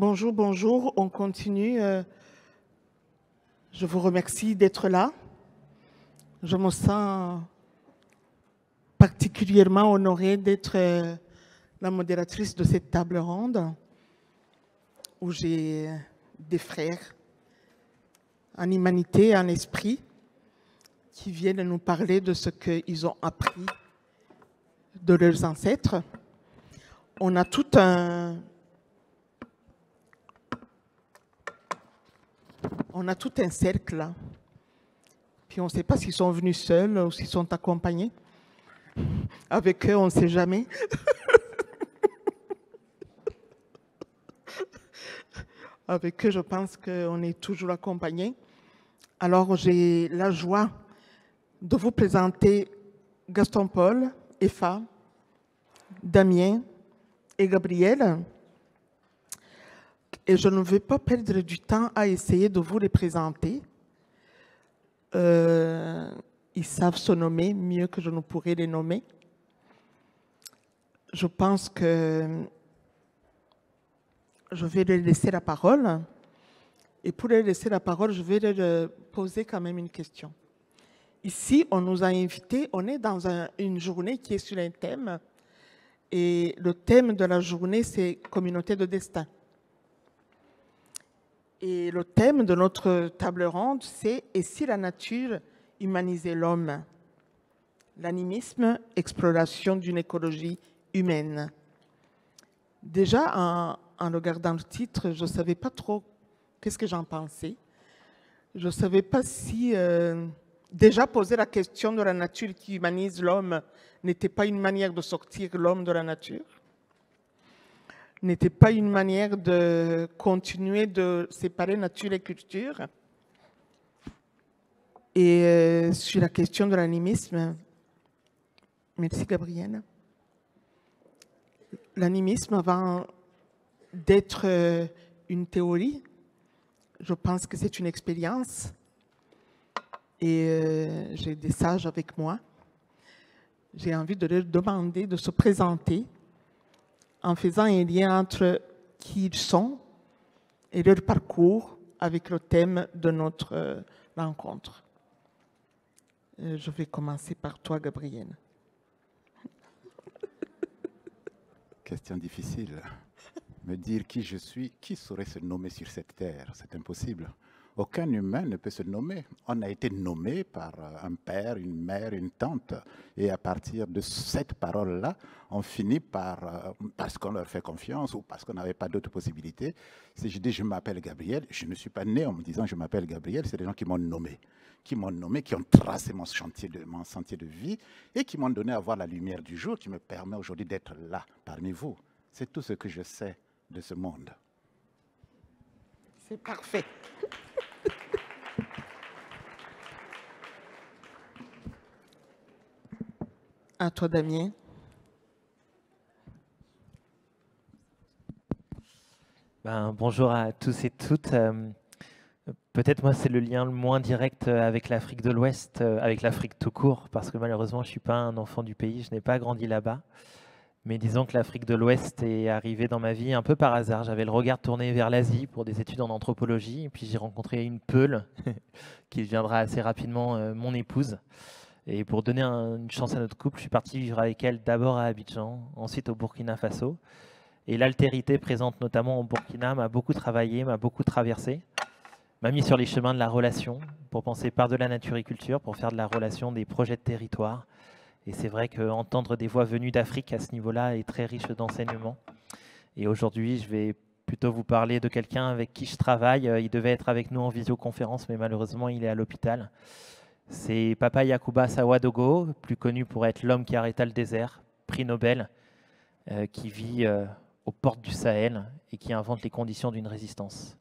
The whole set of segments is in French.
Bonjour, bonjour. On continue. Je vous remercie d'être là. Je me sens particulièrement honorée d'être la modératrice de cette table ronde où j'ai des frères en humanité et en esprit qui viennent nous parler de ce qu'ils ont appris de leurs ancêtres. On a tout un cercle là. Puis on ne sait pas s'ils sont venus seuls ou s'ils sont accompagnés. Avec eux, on ne sait jamais. Avec eux, je pense qu'on est toujours accompagnés. Alors, j'ai la joie de vous présenter Gaston Paul, Epha, Damien et Gabriel. Et je ne vais pas perdre du temps à essayer de vous les présenter. Ils savent se nommer mieux que je ne pourrais les nommer. Je pense que je vais leur laisser la parole. Et pour leur laisser la parole, je vais leur poser quand même une question. Ici, on nous a invités, on est dans une journée qui est sur un thème. Et le thème de la journée, c'est communauté de destin. Et le thème de notre table ronde, c'est « Et si la nature humanisait l'homme ?» L'animisme, exploration d'une écologie humaine. Déjà, en regardant le titre, je ne savais pas trop qu'est-ce que j'en pensais. Je ne savais pas si déjà poser la question de la nature qui humanise l'homme n'était pas une manière de sortir l'homme de la nature, n'était pas une manière de continuer de séparer nature et culture. Et sur la question de l'animisme, merci Gabrielle. L'animisme, avant d'être une théorie, je pense que c'est une expérience. Et j'ai des sages avec moi. J'ai envie de leur demander de se présenter en faisant un lien entre qui ils sont et leur parcours avec le thème de notre rencontre. Je vais commencer par toi, Gabrielle. Question difficile. Me dire qui je suis, qui saurait se nommer sur cette terre? C'est impossible. Aucun humain ne peut se nommer. On a été nommé par un père, une mère, une tante. Et à partir de cette parole-là, on finit par, parce qu'on leur fait confiance ou parce qu'on n'avait pas d'autres possibilités. Si je dis je m'appelle Gabriel, je ne suis pas né en me disant je m'appelle Gabriel, c'est des gens qui m'ont nommé, qui ont tracé mon sentier de vie et qui m'ont donné à voir la lumière du jour qui me permet aujourd'hui d'être là parmi vous. C'est tout ce que je sais de ce monde. C'est parfait. À toi, Damien. Bonjour à tous et toutes. Peut-être moi c'est le lien le moins direct avec l'Afrique de l'Ouest, avec l'Afrique tout court, parce que malheureusement je ne suis pas un enfant du pays, je n'ai pas grandi là-bas. Mais disons que l'Afrique de l'Ouest est arrivée dans ma vie un peu par hasard. J'avais le regard tourné vers l'Asie pour des études en anthropologie, et puis j'ai rencontré une Peule qui deviendra assez rapidement mon épouse. Et pour donner une chance à notre couple, je suis parti vivre avec elle d'abord à Abidjan, ensuite au Burkina Faso. Et l'altérité présente notamment au Burkina m'a beaucoup travaillé, m'a beaucoup traversé, m'a mis sur les chemins de la relation pour penser par-delà naturiculture, pour faire de la relation des projets de territoire. Et c'est vrai qu'entendre des voix venues d'Afrique à ce niveau-là est très riche d'enseignements. Et aujourd'hui, je vais plutôt vous parler de quelqu'un avec qui je travaille. Il devait être avec nous en visioconférence, mais malheureusement, il est à l'hôpital. C'est Papa Yacouba Sawadogo, plus connu pour être l'homme qui arrêta le désert, prix Nobel, qui vit aux portes du Sahel et qui invente les conditions d'une résistance.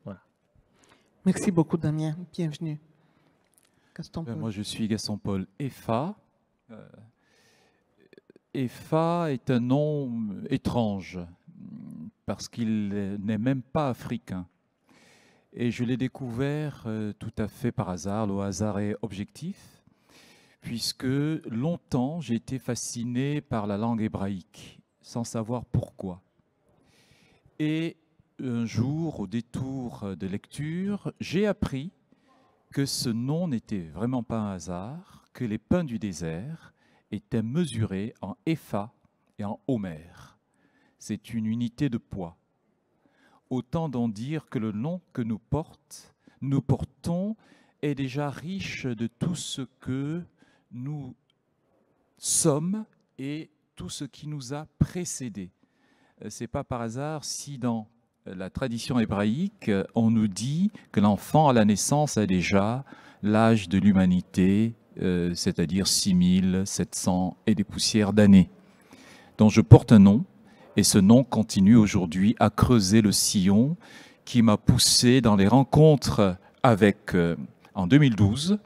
Voilà. Merci beaucoup, Damien. Bienvenue. Gaston Paul. Moi, je suis Gaston Paul Epha. Epha est un nom étrange parce qu'il n'est même pas africain. Et je l'ai découvert tout à fait par hasard, le hasard est objectif, puisque longtemps j'ai été fasciné par la langue hébraïque, sans savoir pourquoi. Et un jour, au détour de lecture, j'ai appris que ce nom n'était vraiment pas un hasard, que les pains du désert étaient mesurés en épha et en homère. C'est une unité de poids. Autant d'en dire que le nom que nous portons est déjà riche de tout ce que nous sommes et tout ce qui nous a précédés. Ce n'est pas par hasard si dans la tradition hébraïque, on nous dit que l'enfant à la naissance a déjà l'âge de l'humanité, c'est-à-dire 6700 et des poussières d'années. Donc je porte un nom, et ce nom continue aujourd'hui à creuser le sillon qui m'a poussé dans les rencontres avec, en 2012,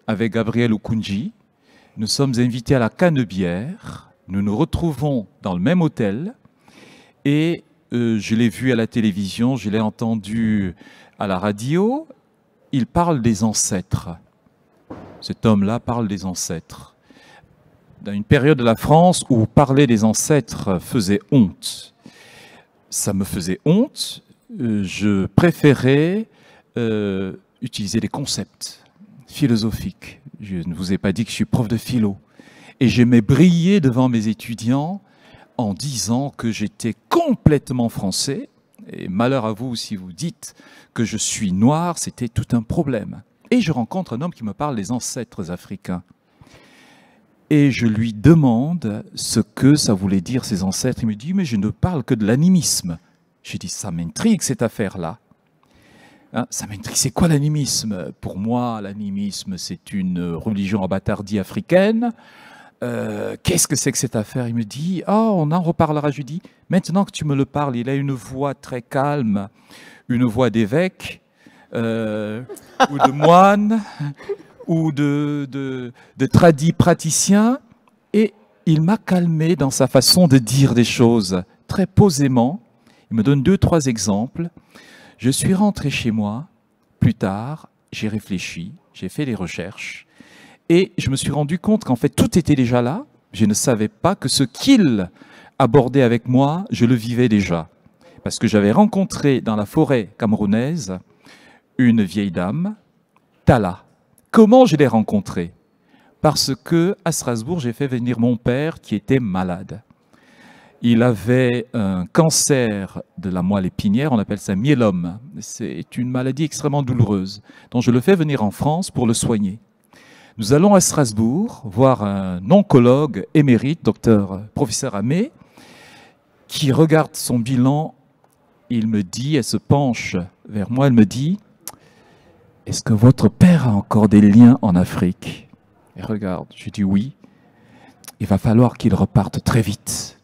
avec Gabriel Okoundji. Nous sommes invités à la Canebière, nous nous retrouvons dans le même hôtel, et je l'ai vu à la télévision, je l'ai entendu à la radio, il parle des ancêtres. Cet homme-là parle des ancêtres. Dans une période de la France où parler des ancêtres faisait honte. Ça me faisait honte, je préférais utiliser des concepts philosophiques. Je ne vous ai pas dit que je suis prof de philo. Et j'aimais briller devant mes étudiants en disant que j'étais complètement français. Et malheur à vous si vous dites que je suis noir, c'était tout un problème. Et je rencontre un homme qui me parle des ancêtres africains. Et je lui demande ce que ça voulait dire ces ancêtres. Il me dit, mais je ne parle que de l'animisme. J'ai dit, ça m'intrigue cette affaire-là. Hein, ça m'intrigue, c'est quoi l'animisme? Pour moi, l'animisme, c'est une religion abâtardie africaine. Qu'est-ce que c'est que cette affaire? Il me dit, on en reparlera. Je lui dis, maintenant que tu me le parles, il a une voix très calme, une voix d'évêque, ou de moine, ou de tradit praticien, et il m'a calmé dans sa façon de dire des choses, très posément. Il me donne 2-3 exemples. Je suis rentré chez moi, plus tard, j'ai réfléchi, j'ai fait des recherches, et je me suis rendu compte qu'en fait, tout était déjà là. Je ne savais pas que ce qu'il abordait avec moi, je le vivais déjà. Parce que j'avais rencontré dans la forêt camerounaise une vieille dame, Tala. Comment je l'ai rencontrée? Parce que à Strasbourg, j'ai fait venir mon père qui était malade. Il avait un cancer de la moelle épinière, on appelle ça myélome. C'est une maladie extrêmement douloureuse. Donc je le fais venir en France pour le soigner. Nous allons à Strasbourg voir un oncologue émérite, professeur Amé, qui regarde son bilan. Il me dit, elle se penche vers moi, elle me dit, est-ce que votre père a encore des liens en Afrique? Et regarde, je dis oui. Il va falloir qu'il reparte très vite.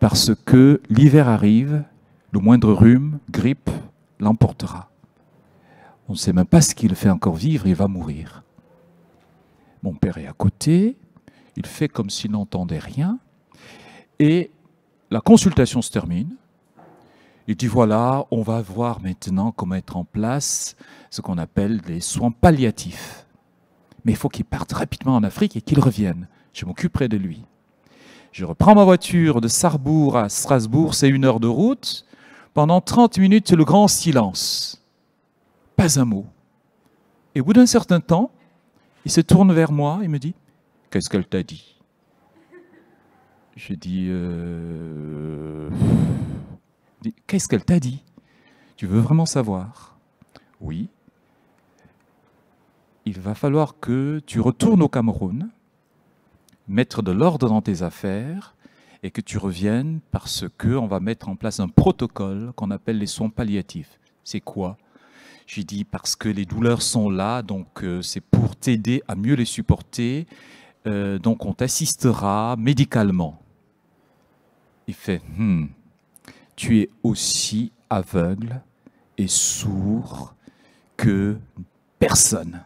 Parce que l'hiver arrive, le moindre rhume, grippe, l'emportera. On ne sait même pas ce qu'il fait encore vivre, il va mourir. Mon père est à côté, il fait comme s'il n'entendait rien. Et la consultation se termine. Il dit voilà, on va voir maintenant comment mettre en place ce qu'on appelle des soins palliatifs. Mais il faut qu'il parte rapidement en Afrique et qu'il revienne. Je m'occuperai de lui. Je reprends ma voiture de Sarrebourg à Strasbourg, c'est 1 heure de route. Pendant 30 minutes, c'est le grand silence. Pas un mot. Et au bout d'un certain temps, il se tourne vers moi et me dit « Qu'est-ce qu'elle t'a dit ?» Je dis « Qu'est-ce qu'elle t'a dit? Tu veux vraiment savoir ?» « Oui. Il va falloir que tu retournes au Cameroun, mettre de l'ordre dans tes affaires et que tu reviennes parce qu'on va mettre en place un protocole qu'on appelle les soins palliatifs. C'est quoi? J'ai dit parce que les douleurs sont là, donc c'est pour t'aider à mieux les supporter, donc on t'assistera médicalement. Il fait tu es aussi aveugle et sourd que personne.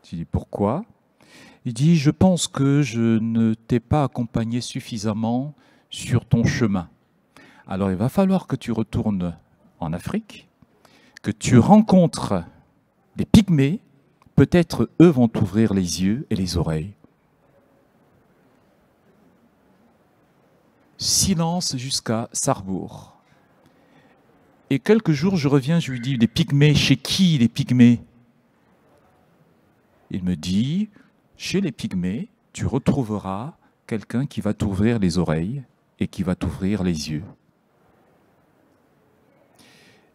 J'ai dit pourquoi? Il dit je pense que je ne t'ai pas accompagné suffisamment sur ton chemin. Alors il va falloir que tu retournes en Afrique, que tu rencontres des pygmées, peut-être eux vont t'ouvrir les yeux et les oreilles. Silence jusqu'à Sarrebourg. Et quelques jours, je reviens, je lui dis, les pygmées, chez qui les pygmées? Il me dit, chez les pygmées, tu retrouveras quelqu'un qui va t'ouvrir les oreilles et qui va t'ouvrir les yeux.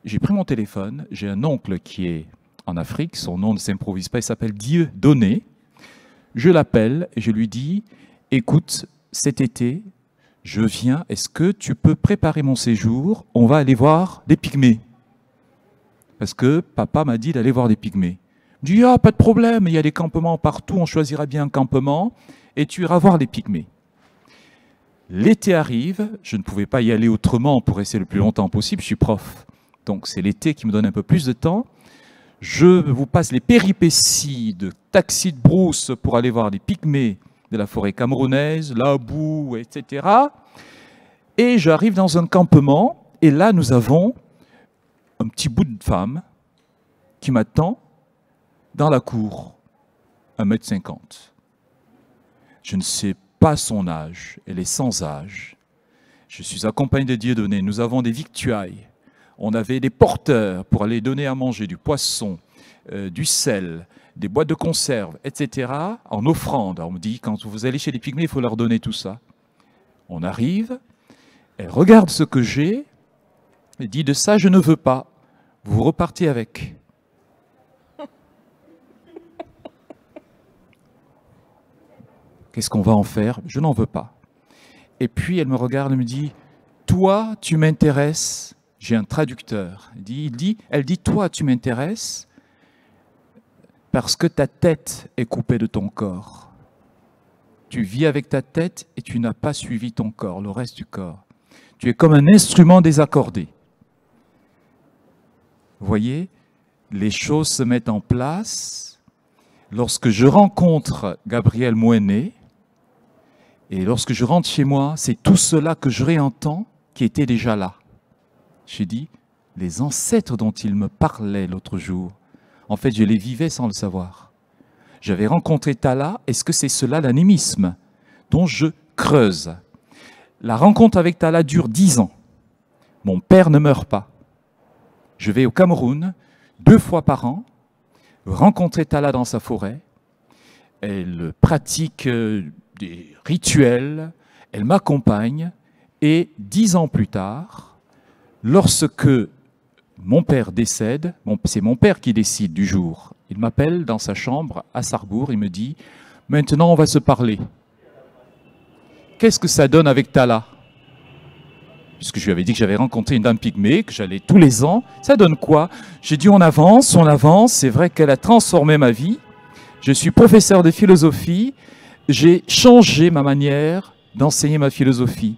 J'ai pris mon téléphone, j'ai un oncle qui est en Afrique, son nom ne s'improvise pas, il s'appelle Dieudonné. Je l'appelle et je lui dis, écoute, cet été, je viens, est-ce que tu peux préparer mon séjour? On va aller voir des pygmées. Parce que papa m'a dit d'aller voir des pygmées. Il me dit, ah, pas de problème, il y a des campements partout, on choisira bien un campement et tu iras voir les pygmées. L'été arrive, je ne pouvais pas y aller autrement pour rester le plus longtemps possible, je suis prof. Donc c'est l'été qui me donne un peu plus de temps. Je vous passe les péripéties de taxi de brousse pour aller voir les pygmées de la forêt camerounaise, la boue, etc. Et j'arrive dans un campement, et là nous avons un petit bout de femme qui m'attend dans la cour, 1,50 m. Je ne sais pas son âge, elle est sans âge. Je suis accompagné de Dieudonné, nous avons des victuailles. On avait des porteurs pour aller donner à manger du poisson, du sel, des boîtes de conserve, etc., en offrande. On me dit, quand vous allez chez les pygmées, il faut leur donner tout ça. On arrive, elle regarde ce que j'ai, elle dit, de ça, je ne veux pas. Vous repartez avec. Qu'est-ce qu'on va en faire? Je n'en veux pas. Et puis, elle me regarde et me dit, toi, tu m'intéresses. J'ai un traducteur. Elle dit, toi, tu m'intéresses parce que ta tête est coupée de ton corps. Tu vis avec ta tête et tu n'as pas suivi ton corps, le reste du corps. Tu es comme un instrument désaccordé. Vous voyez, les choses se mettent en place. Lorsque je rencontre Gabriel Mouenet, et lorsque je rentre chez moi, c'est tout cela que je réentends qui était déjà là. J'ai dit, les ancêtres dont il me parlait l'autre jour, en fait, je les vivais sans le savoir. J'avais rencontré Tala, est-ce que c'est cela l'animisme dont je creuse? La rencontre avec Tala dure 10 ans. Mon père ne meurt pas. Je vais au Cameroun 2 fois par an, rencontrer Tala dans sa forêt. Elle pratique des rituels, elle m'accompagne, et 10 ans plus tard, lorsque mon père décède, c'est mon père qui décide du jour. Il m'appelle dans sa chambre à Sarrebourg, il me dit « Maintenant, on va se parler. Qu'est-ce que ça donne avec Tala ?» Puisque je lui avais dit que j'avais rencontré une dame pygmée, que j'allais tous les ans. Ça donne quoi? J'ai dit on avance. C'est vrai qu'elle a transformé ma vie. Je suis professeur de philosophie. J'ai changé ma manière d'enseigner ma philosophie.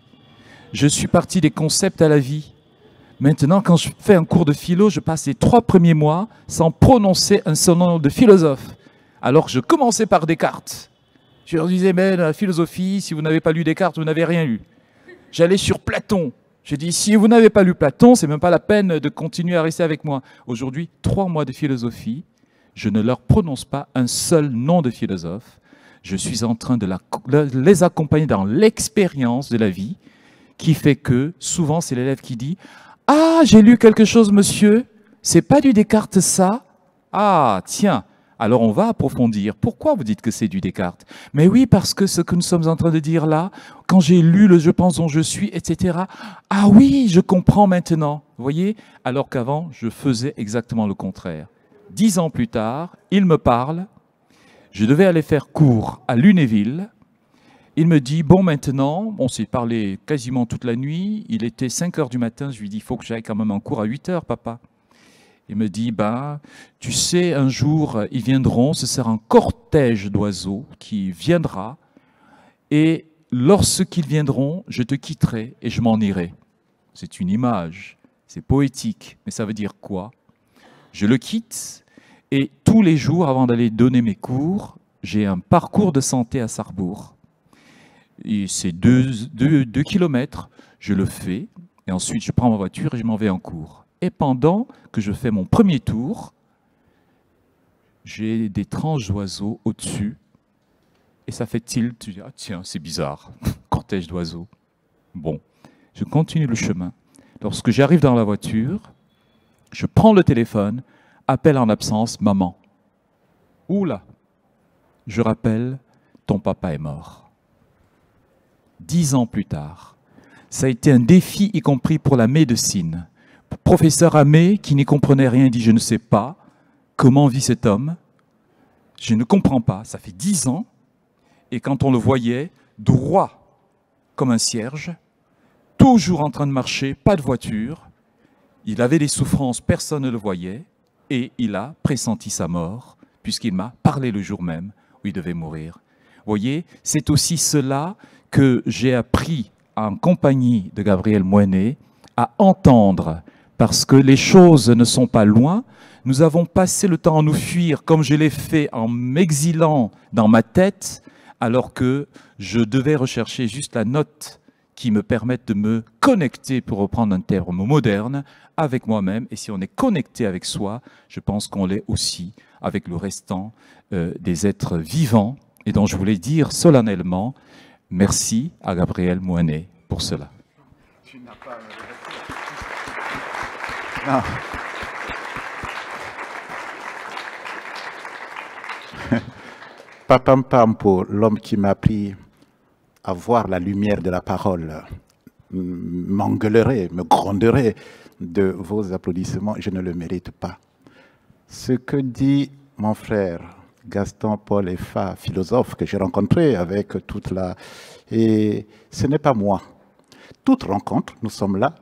Je suis parti des concepts à la vie. Maintenant, quand je fais un cours de philo, je passe les 3 premiers mois sans prononcer un seul nom de philosophe. Alors que je commençais par Descartes. Je leur disais, mais la philosophie, si vous n'avez pas lu Descartes, vous n'avez rien lu. J'allais sur Platon. J'ai dit, si vous n'avez pas lu Platon, c'est même pas la peine de continuer à rester avec moi. Aujourd'hui, 3 mois de philosophie, je ne leur prononce pas un seul nom de philosophe. Je suis en train de les accompagner dans l'expérience de la vie, qui fait que, souvent, c'est l'élève qui dit, « Ah, j'ai lu quelque chose, monsieur, c'est pas du Descartes, ça? Ah, tiens, alors on va approfondir. Pourquoi vous dites que c'est du Descartes? Mais oui, parce que ce que nous sommes en train de dire là, quand j'ai lu le « Je pense dont je suis », etc. Ah oui, je comprends maintenant. Vous voyez? Alors qu'avant, je faisais exactement le contraire. 10 ans plus tard, il me parle. Je devais aller faire cours à Lunéville. Il me dit, bon, maintenant, on s'est parlé quasiment toute la nuit. Il était 5 heures du matin. Je lui dis, il faut que j'aille quand même en cours à 8 heures, papa. Il me dit, bah, tu sais, un jour, ils viendront. Ce sera un cortège d'oiseaux qui viendra. Et lorsqu'ils viendront, je te quitterai et je m'en irai. C'est une image, c'est poétique. Mais ça veut dire quoi? Je le quitte et tous les jours, avant d'aller donner mes cours, j'ai un parcours de santé à Sarrebourg. C'est 2 kilomètres, je le fais, et ensuite je prends ma voiture et je m'en vais en cours. Et pendant que je fais mon premier tour, j'ai des tranches d'oiseaux au-dessus, et ça fait tilt, je dis, ah tiens, c'est bizarre, cortège d'oiseaux. Bon, je continue le chemin. Lorsque j'arrive dans la voiture, Je prends le téléphone, appelle en absence, maman. Oula, je rappelle, ton papa est mort. 10 ans plus tard, ça a été un défi, y compris pour la médecine. Professeur Amé, qui n'y comprenait rien, dit « Je ne sais pas comment vit cet homme. Je ne comprends pas. Ça fait 10 ans. » Et quand on le voyait, droit comme un cierge, toujours en train de marcher, pas de voiture, il avait des souffrances, personne ne le voyait, et il a pressenti sa mort, puisqu'il m'a parlé le jour même où il devait mourir. Vous voyez, c'est aussi cela que j'ai appris en compagnie de Gabriel Moinet à entendre, parce que les choses ne sont pas loin. Nous avons passé le temps à nous fuir, comme je l'ai fait en m'exilant dans ma tête, alors que je devais rechercher juste la note qui me permette de me connecter, pour reprendre un terme moderne, avec moi-même. Et si on est connecté avec soi, je pense qu'on l'est aussi avec le restant des êtres vivants. Et donc je voulais dire solennellement merci à Gabriel Moinet pour cela. Tu n'as pas à me non. Papam Pampo, l'homme qui m'a appris à voir la lumière de la parole, m'engueulerait, me gronderait de vos applaudissements. Je ne le mérite pas. Ce que dit mon frère Gaston Paul Effa, philosophe que j'ai rencontré avec toute la... Et ce n'est pas moi. Toute rencontre, nous sommes là.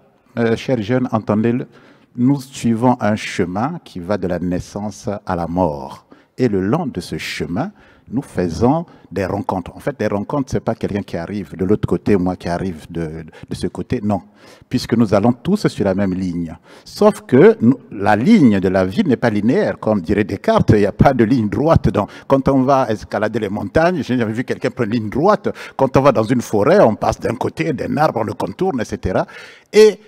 Chers jeunes, entendez-le, nous suivons un chemin qui va de la naissance à la mort. Et le long de ce chemin, nous faisons des rencontres. En fait, des rencontres, ce n'est pas quelqu'un qui arrive de l'autre côté, moi qui arrive de ce côté, non. Puisque nous allons tous sur la même ligne. Sauf que la ligne de la vie n'est pas linéaire, comme dirait Descartes, il n'y a pas de ligne droite. Donc, quand on va escalader les montagnes, j'ai jamais vu quelqu'un prendre une ligne droite. Quand on va dans une forêt, on passe d'un côté, d'un arbre, on le contourne, etc. Et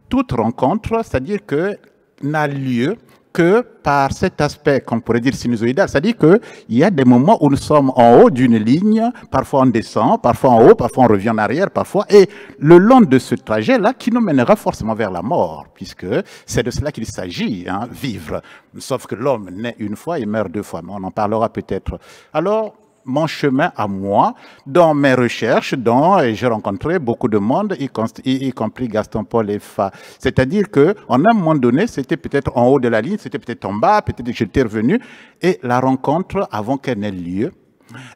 toute rencontre, c'est-à-dire que n'a lieu que par cet aspect qu'on pourrait dire sinusoïdal, c'est-à-dire qu'il y a des moments où nous sommes en haut d'une ligne, parfois on descend, parfois en haut, parfois on revient en arrière, parfois, et le long de ce trajet-là qui nous mènera forcément vers la mort, puisque c'est de cela qu'il s'agit, hein, vivre. Sauf que l'homme naît une fois et meurt 2 fois, mais on en parlera peut-être. Alors, mon chemin à moi, dans mes recherches, et j'ai rencontré beaucoup de monde, y compris Gaston Paul Effa. C'est-à-dire qu'en un moment donné, c'était peut-être en haut de la ligne, c'était peut-être en bas, peut-être que j'étais revenu, et la rencontre, avant qu'elle n'ait lieu,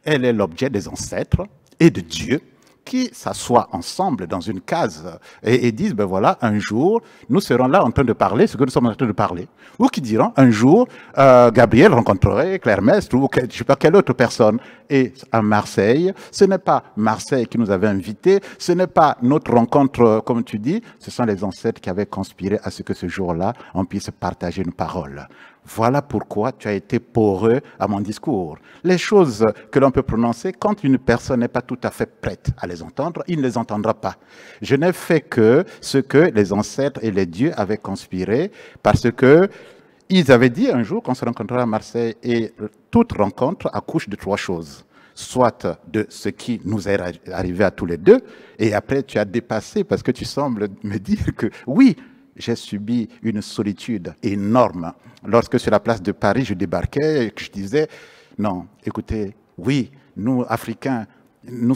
elle est l'objet des ancêtres et de Dieu, qui s'assoient ensemble dans une case et disent, ben voilà, un jour, nous serons là en train de parler ce que nous sommes en train de parler. Ou qui diront, un jour, Gabriel rencontrerait Claire Mestre ou je ne sais pas quelle autre personne. Et à Marseille, ce n'est pas Marseille qui nous avait invités, ce n'est pas notre rencontre, comme tu dis, ce sont les ancêtres qui avaient conspiré à ce que ce jour-là, on puisse partager une parole. Voilà pourquoi tu as été poreux à mon discours. Les choses que l'on peut prononcer, quand une personne n'est pas tout à fait prête à les entendre, il ne les entendra pas. Je n'ai fait que ce que les ancêtres et les dieux avaient conspiré, parce que ils avaient dit un jour qu'on se rencontrerait à Marseille, et toute rencontre accouche de 3 choses. Soit de ce qui nous est arrivé à tous les deux, et après tu as dépassé, parce que tu sembles me dire que oui, j'ai subi une solitude énorme. Lorsque sur la place de Paris, je débarquais et que je disais, non, écoutez, oui, nous, Africains, nous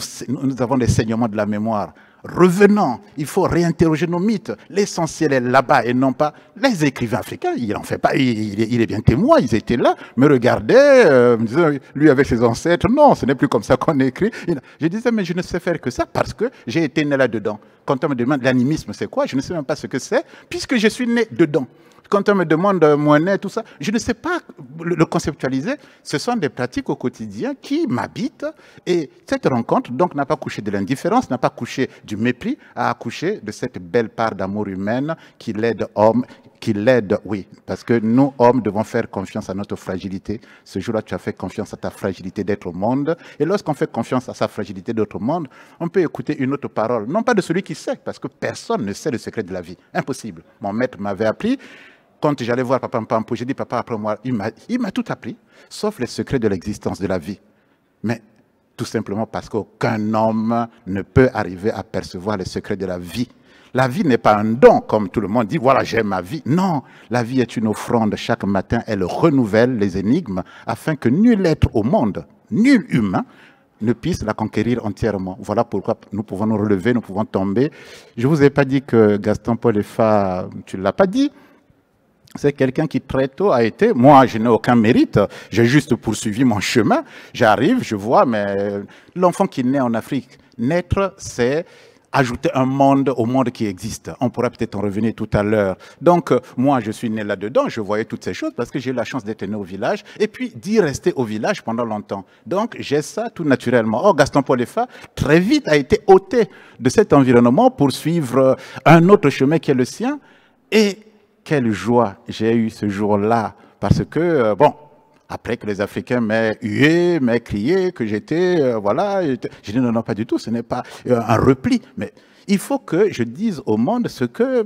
avons des saignements de la mémoire. Revenons, il faut réinterroger nos mythes. L'essentiel est là-bas et non pas les écrivains africains. Il en fait pas, il est bien témoin, ils étaient là, me regardaient, me disaient, lui avec ses ancêtres, non, ce n'est plus comme ça qu'on écrit. Je disais, mais je ne sais faire que ça parce que j'ai été né là-dedans. Quand on me demande l'animisme, c'est quoi? Je ne sais même pas ce que c'est, puisque je suis né dedans. Quand on me demande Moinet, tout ça, je ne sais pas le conceptualiser. Ce sont des pratiques au quotidien qui m'habitent. Et cette rencontre, donc, n'a pas couché de l'indifférence, n'a pas couché du mépris, a accouché de cette belle part d'amour humain qui l'aide homme, qui l'aide, oui, parce que nous, hommes, devons faire confiance à notre fragilité. Ce jour-là, tu as fait confiance à ta fragilité d'être au monde. Et lorsqu'on fait confiance à sa fragilité d'être au monde, on peut écouter une autre parole. Non pas de celui qui sait, parce que personne ne sait le secret de la vie. Impossible. Mon maître m'avait appris. Quand j'allais voir Papa Mpampo, j'ai dit, papa, après moi, il m'a tout appris, sauf les secrets de l'existence de la vie. Mais tout simplement parce qu'aucun homme ne peut arriver à percevoir les secrets de la vie. La vie n'est pas un don, comme tout le monde dit, voilà, j'ai ma vie. Non, la vie est une offrande. Chaque matin, elle renouvelle les énigmes afin que nul être au monde, nul humain, ne puisse la conquérir entièrement. Voilà pourquoi nous pouvons nous relever, nous pouvons tomber. Je ne vous ai pas dit que Gaston-Paul Effa, tu ne l'as pas dit, c'est quelqu'un qui très tôt a été, moi je n'ai aucun mérite, j'ai juste poursuivi mon chemin, j'arrive, je vois, mais l'enfant qui naît en Afrique, naître, c'est ajouter un monde au monde qui existe. On pourra peut-être en revenir tout à l'heure. Donc, moi, je suis né là-dedans, je voyais toutes ces choses parce que j'ai eu la chance d'être né au village et puis d'y rester au village pendant longtemps. Donc, j'ai ça tout naturellement. Or, Gaston-Paul Effa, très vite, a été ôté de cet environnement pour suivre un autre chemin qui est le sien. Et quelle joie j'ai eu ce jour-là parce que, bon, après que les Africains m'aient hué, m'aient crié, que j'étais, voilà, j'ai dit non, non, pas du tout, ce n'est pas un repli. Mais il faut que je dise au monde ce que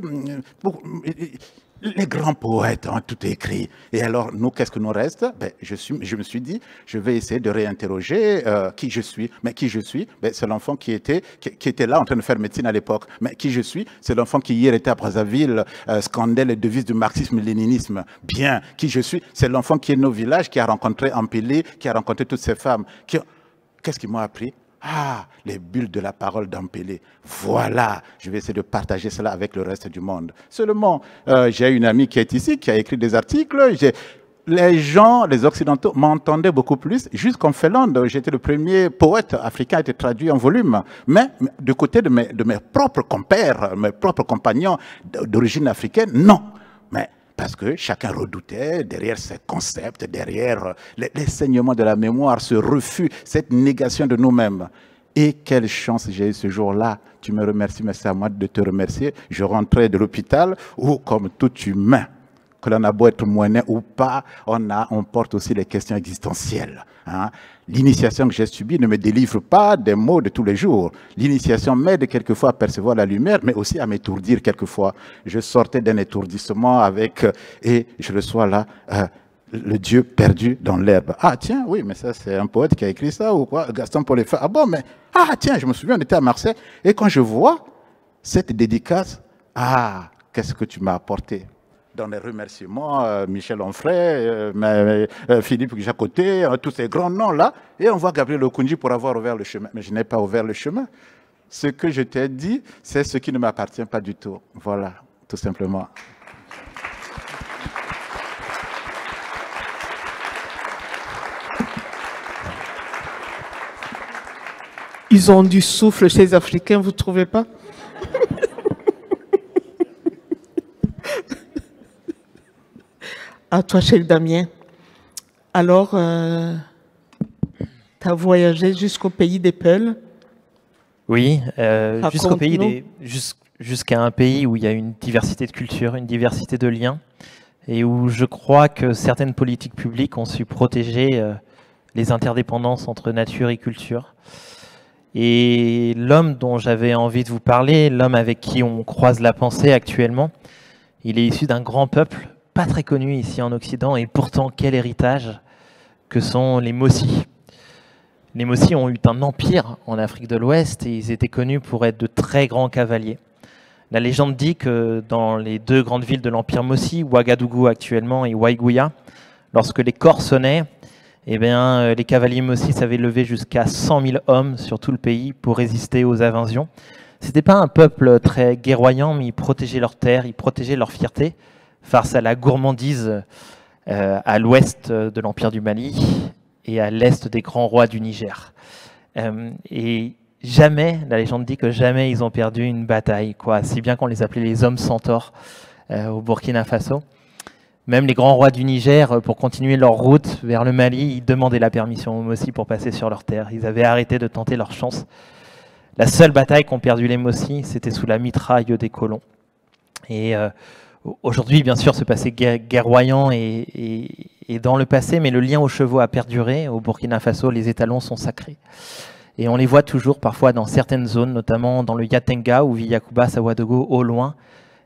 les grands poètes ont tout écrit. Et alors, nous, qu'est-ce que nous reste? Ben, je me suis dit, je vais essayer de réinterroger qui je suis. Mais qui je suis? Ben, c'est l'enfant qui était là en train de faire médecine à l'époque. Mais qui je suis? C'est l'enfant qui hier était à Brazzaville, scandait les devises du marxisme-léninisme. Bien. Qui je suis? C'est l'enfant qui est né au village, qui a rencontré Ampélé, qui a rencontré toutes ces femmes. Qu'est-ce qu'ils m'ont appris? Ah, les bulles de la parole d'Ampélé. Voilà, je vais essayer de partager cela avec le reste du monde. Seulement, j'ai une amie qui est ici, qui a écrit des articles. Les gens, les Occidentaux, m'entendaient beaucoup plus. Jusqu'en Finlande, j'étais le premier poète africain à être traduit en volume. Mais du côté de mes propres compères, mes propres compagnons d'origine africaine, non. Mais parce que chacun redoutait, derrière ces concepts, derrière les saignements de la mémoire, ce refus, cette négation de nous-mêmes. Et quelle chance j'ai eu ce jour-là. Tu me remercies, mais c'est à moi de te remercier. Je rentrais de l'hôpital où, comme tout humain, que l'on a beau être moyen ou pas, on porte aussi les questions existentielles. Hein. L'initiation que j'ai subie ne me délivre pas des maux de tous les jours. L'initiation m'aide quelquefois à percevoir la lumière, mais aussi à m'étourdir quelquefois. Je sortais d'un étourdissement et je reçois là le Dieu perdu dans l'herbe. Ah tiens, oui, mais ça c'est un poète qui a écrit ça ou quoi? Gaston-Paul Effa. Ah bon, mais ah tiens, je me souviens, on était à Marseille et quand je vois cette dédicace, ah, qu'est-ce que tu m'as apporté? Dans les remerciements, Michel Onfray, Philippe Jacoté, tous ces grands noms-là, et on voit Gabriel Okoundji pour avoir ouvert le chemin. Mais je n'ai pas ouvert le chemin. Ce que je t'ai dit, c'est ce qui ne m'appartient pas du tout. Voilà, tout simplement. Ils ont du souffle, ces Africains, vous ne trouvez pas? À toi, cher Damien. Alors, tu as voyagé jusqu'au pays des Peuls? Oui, jusqu'à un pays où il y a une diversité de cultures, une diversité de liens, et où je crois que certaines politiques publiques ont su protéger les interdépendances entre nature et culture. Et l'homme dont j'avais envie de vous parler, l'homme avec qui on croise la pensée actuellement, il est issu d'un grand peuple, pas très connu ici en Occident, et pourtant quel héritage que sont les Mossi. Les Mossi ont eu un empire en Afrique de l'Ouest et ils étaient connus pour être de très grands cavaliers. La légende dit que dans les deux grandes villes de l'empire Mossi, Ouagadougou actuellement et Waïgouya, lorsque les corps sonnaient, eh bien, les cavaliers Mossi savaient lever jusqu'à 100 000 hommes sur tout le pays pour résister aux invasions. C'était pas un peuple très guerroyant, mais ils protégeaient leurs terres, ils protégeaient leur fierté face à la gourmandise à l'ouest de l'Empire du Mali et à l'est des grands rois du Niger. Et jamais, la légende dit que jamais ils ont perdu une bataille, quoi. Si bien qu'on les appelait les hommes centaures au Burkina Faso. Même les grands rois du Niger, pour continuer leur route vers le Mali, ils demandaient la permission aux Mossi pour passer sur leur terre. Ils avaient arrêté de tenter leur chance. La seule bataille qu'ont perdu les Mossi, c'était sous la mitraille des colons. Et aujourd'hui, bien sûr, ce passé guerroyant est dans le passé, mais le lien aux chevaux a perduré. Au Burkina Faso, les étalons sont sacrés. Et on les voit toujours parfois dans certaines zones, notamment dans le Yatenga ou Villacuba, Sawadogo, au loin.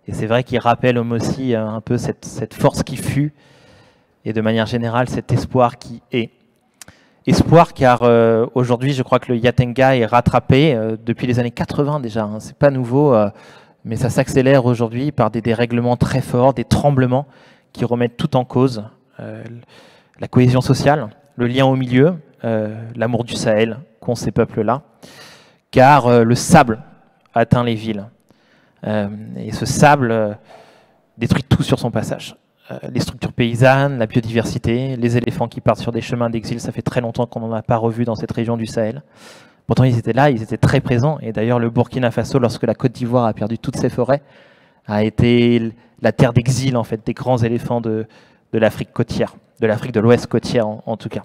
Et c'est vrai qu'ils rappellent aux Mossi un peu cette force qui fut, et de manière générale, cet espoir qui est. Espoir car aujourd'hui, je crois que le Yatenga est rattrapé depuis les années 80 déjà. Hein, c'est pas nouveau. mais ça s'accélère aujourd'hui par des dérèglements très forts, des tremblements qui remettent tout en cause, la cohésion sociale, le lien au milieu, l'amour du Sahel qu'ont ces peuples-là, car le sable atteint les villes. Et ce sable détruit tout sur son passage. Les structures paysannes, la biodiversité, les éléphants qui partent sur des chemins d'exil, ça fait très longtemps qu'on n'en a pas revu dans cette région du Sahel. Pourtant, ils étaient là, ils étaient très présents. Et d'ailleurs, le Burkina Faso, lorsque la Côte d'Ivoire a perdu toutes ses forêts, a été la terre d'exil, en fait, des grands éléphants de l'Afrique côtière, de l'Afrique de l'Ouest côtière, en tout cas.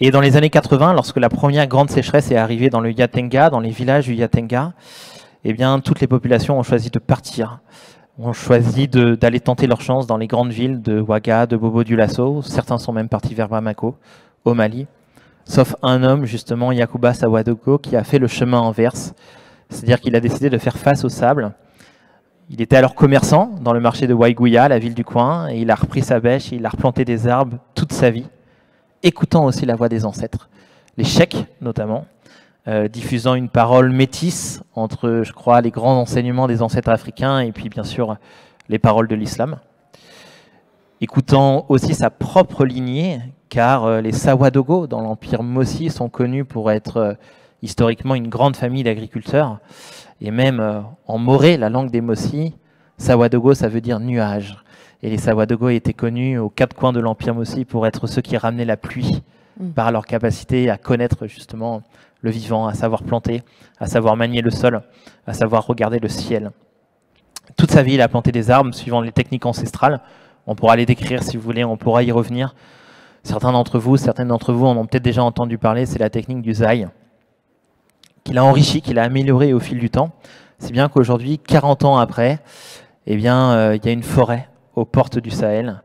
Et dans les années 80, lorsque la première grande sécheresse est arrivée dans le Yatenga, dans les villages du Yatenga, eh bien, toutes les populations ont choisi de partir. Ont choisi d'aller tenter leur chance dans les grandes villes de Ouaga, de Bobo-Dioulasso. Certains sont même partis vers Bamako, au Mali. Sauf un homme, justement, Yacouba Sawadogo, qui a fait le chemin inverse. C'est-à-dire qu'il a décidé de faire face au sable. Il était alors commerçant dans le marché de Waiguya, la ville du coin, et il a repris sa bêche, et il a replanté des arbres toute sa vie, écoutant aussi la voix des ancêtres. Les cheikhs, notamment, diffusant une parole métisse entre, je crois, les grands enseignements des ancêtres africains et puis, bien sûr, les paroles de l'islam. Écoutant aussi sa propre lignée, car les Sawadogo, dans l'empire Mossi, sont connus pour être historiquement une grande famille d'agriculteurs. Et même en moré, la langue des Mossi, Sawadogo, ça veut dire nuage. Et les Sawadogo étaient connus aux quatre coins de l'empire Mossi pour être ceux qui ramenaient la pluie par leur capacité à connaître justement le vivant, à savoir planter, à savoir manier le sol, à savoir regarder le ciel. Toute sa vie, il a planté des arbres suivant les techniques ancestrales. On pourra les décrire si vous voulez, on pourra y revenir. Certaines d'entre vous en ont peut-être déjà entendu parler, c'est la technique du zaï, qu'il a enrichi, qu'il a amélioré au fil du temps. C'est bien qu'aujourd'hui, 40 ans après, eh bien, il y a une forêt aux portes du Sahel,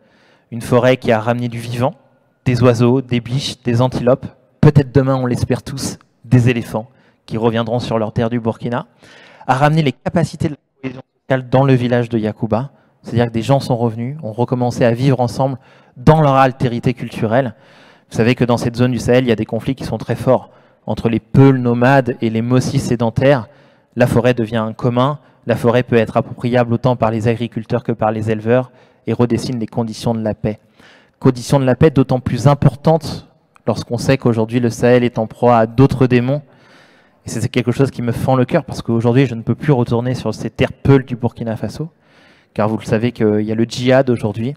une forêt qui a ramené du vivant, des oiseaux, des biches, des antilopes, peut-être demain, on l'espère tous, des éléphants qui reviendront sur leur terre du Burkina, a ramené les capacités de la cohésion sociale dans le village de Yacouba. C'est-à-dire que des gens sont revenus, ont recommencé à vivre ensemble dans leur altérité culturelle. Vous savez que dans cette zone du Sahel, il y a des conflits qui sont très forts. Entre les Peuls nomades et les Mossis sédentaires, la forêt devient un commun. La forêt peut être appropriable autant par les agriculteurs que par les éleveurs et redessine les conditions de la paix. Conditions de la paix d'autant plus importantes lorsqu'on sait qu'aujourd'hui le Sahel est en proie à d'autres démons. Et c'est quelque chose qui me fend le cœur parce qu'aujourd'hui je ne peux plus retourner sur ces terres Peuls du Burkina Faso, car vous le savez qu'il y a le djihad aujourd'hui.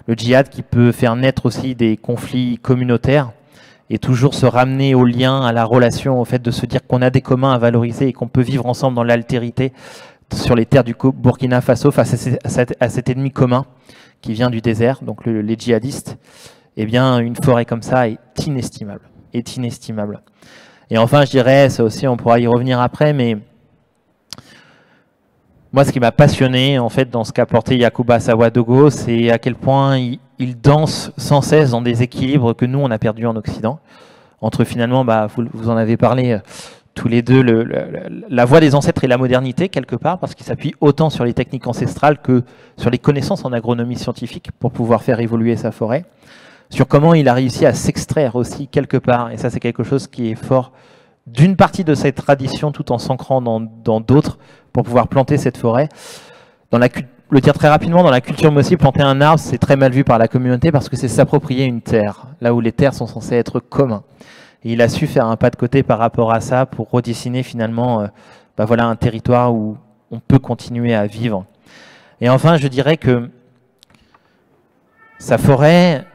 Le djihad qui peut faire naître aussi des conflits communautaires et toujours se ramener au lien, à la relation, au fait de se dire qu'on a des communs à valoriser et qu'on peut vivre ensemble dans l'altérité sur les terres du Burkina Faso face à cet ennemi commun qui vient du désert, donc les djihadistes. Eh bien, une forêt comme ça est inestimable. Et enfin, je dirais, ça aussi, on pourra y revenir après, mais moi, ce qui m'a passionné, en fait, dans ce qu'a porté Yacouba Sawadogo, c'est à quel point il danse sans cesse dans des équilibres que nous, on a perdus en Occident. Entre finalement, vous en avez parlé tous les deux, la voix des ancêtres et la modernité, quelque part, parce qu'il s'appuie autant sur les techniques ancestrales que sur les connaissances en agronomie scientifique pour pouvoir faire évoluer sa forêt. Sur comment il a réussi à s'extraire aussi quelque part. Et ça, c'est quelque chose qui est fort d'une partie de cette tradition tout en s'ancrant dans d'autres pour pouvoir planter cette forêt. Le dire très rapidement, dans la culture Mossi, planter un arbre, c'est très mal vu par la communauté parce que c'est s'approprier une terre, là où les terres sont censées être communs. Et il a su faire un pas de côté par rapport à ça pour redessiner finalement voilà, un territoire où on peut continuer à vivre. Et enfin, je dirais que sa forêt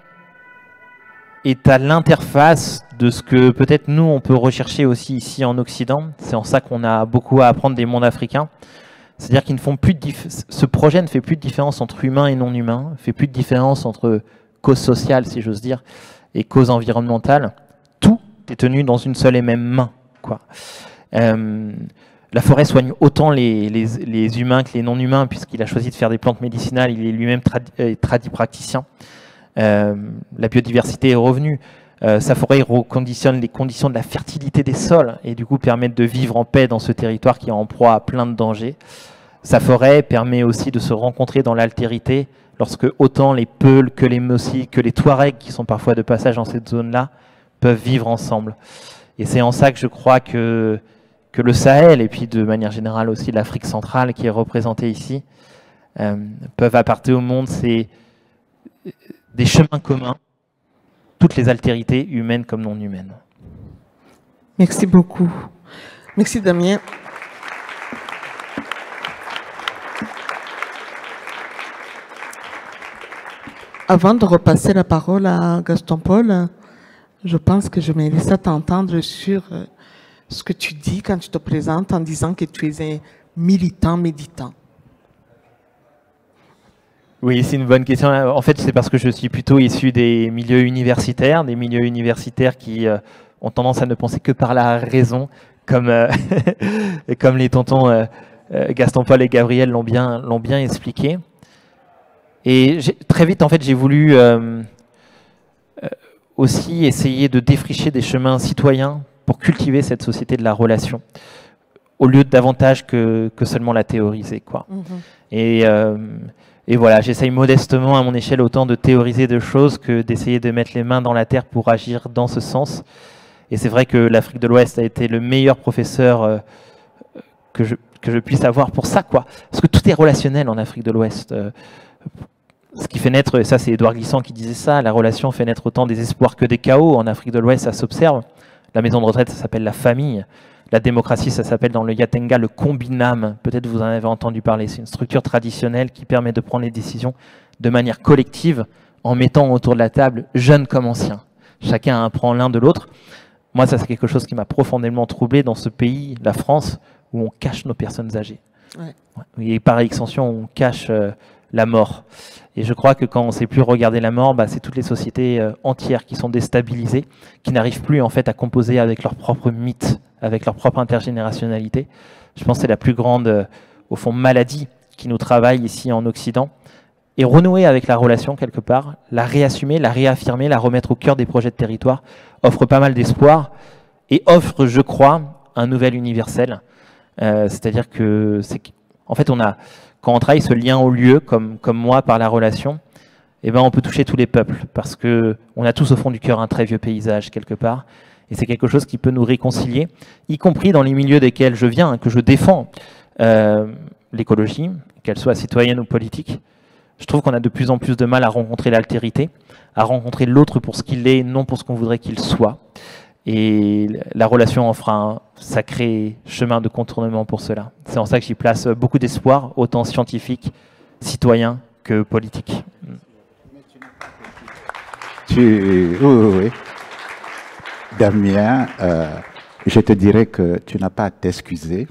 est à l'interface de ce que peut-être nous, on peut rechercher aussi ici en Occident. C'est en ça qu'on a beaucoup à apprendre des mondes africains. C'est-à-dire qu'ils ne font plus ce projet ne fait plus de différence entre humain et non humain, ne fait plus de différence entre cause sociale, si j'ose dire, et cause environnementale. Tout est tenu dans une seule et même main, quoi. La forêt soigne autant les humains que les non-humains, puisqu'il a choisi de faire des plantes médicinales, il est lui-même tradipraticien. La biodiversité est revenue. Sa forêt reconditionne les conditions de la fertilité des sols et du coup permettent de vivre en paix dans ce territoire qui est en proie à plein de dangers. Sa forêt permet aussi de se rencontrer dans l'altérité lorsque autant les Peuls que les Mossi, que les Touaregs qui sont parfois de passage dans cette zone-là peuvent vivre ensemble. Et c'est en ça que je crois qu'il que le Sahel, et puis de manière générale aussi l'Afrique centrale qui est représentée ici, peuvent apporter au monde, c'est des chemins communs, toutes les altérités humaines comme non humaines. Merci beaucoup. Merci Damien. Avant de repasser la parole à Gaston Paul, je pense que je vais laisser t'entendre sur ce que tu dis quand tu te présentes en disant que tu es un militant méditant. Oui, c'est une bonne question. En fait, c'est parce que je suis plutôt issu des milieux universitaires qui ont tendance à ne penser que par la raison, comme, comme les tontons Gaston Paul et Gabriel l'ont bien expliqué. Et très vite, en fait, j'ai voulu aussi essayer de défricher des chemins citoyens pour cultiver cette société de la relation, au lieu de davantage que seulement la théoriser, quoi. Et voilà, j'essaye modestement à mon échelle autant de théoriser de choses que d'essayer de mettre les mains dans la terre pour agir dans ce sens. Et c'est vrai que l'Afrique de l'Ouest a été le meilleur professeur que je puisse avoir pour ça, quoi. Parce que tout est relationnel en Afrique de l'Ouest. Ce qui fait naître, et ça c'est Édouard Glissant qui disait ça, la relation fait naître autant des espoirs que des chaos. En Afrique de l'Ouest, ça s'observe. La maison de retraite, ça s'appelle la famille. La démocratie, ça s'appelle dans le Yatenga le combinam. Peut-être vous en avez entendu parler. C'est une structure traditionnelle qui permet de prendre les décisions de manière collective en mettant autour de la table jeunes comme anciens. Chacun apprend l'un de l'autre. Moi, ça c'est quelque chose qui m'a profondément troublé dans ce pays, la France, où on cache nos personnes âgées. Ouais. Et par extension, on cache la mort. Et je crois que quand on ne sait plus regarder la mort, c'est toutes les sociétés entières qui sont déstabilisées, qui n'arrivent plus en fait à composer avec leur propre mythe, avec leur propre intergénérationnalité. Je pense que c'est la plus grande, au fond, maladie qui nous travaille ici en Occident. Et renouer avec la relation quelque part, la réassumer, la réaffirmer, la remettre au cœur des projets de territoire, offre pas mal d'espoir et offre, je crois, un nouvel universel. C'est-à-dire que, en fait, quand on travaille ce lien au lieu, comme moi, par la relation, on peut toucher tous les peuples, parce qu'on a tous au fond du cœur un très vieux paysage, quelque part, et c'est quelque chose qui peut nous réconcilier, y compris dans les milieux desquels je viens, que je défends, l'écologie, qu'elle soit citoyenne ou politique. Je trouve qu'on a de plus en plus de mal à rencontrer l'altérité, à rencontrer l'autre pour ce qu'il est, non pour ce qu'on voudrait qu'il soit. Et la relation offre un sacré chemin de contournement pour cela. C'est en ça que j'y place beaucoup d'espoir, autant scientifique, citoyen que politique. Oui. Damien, je te dirais que tu n'as pas à t'excuser.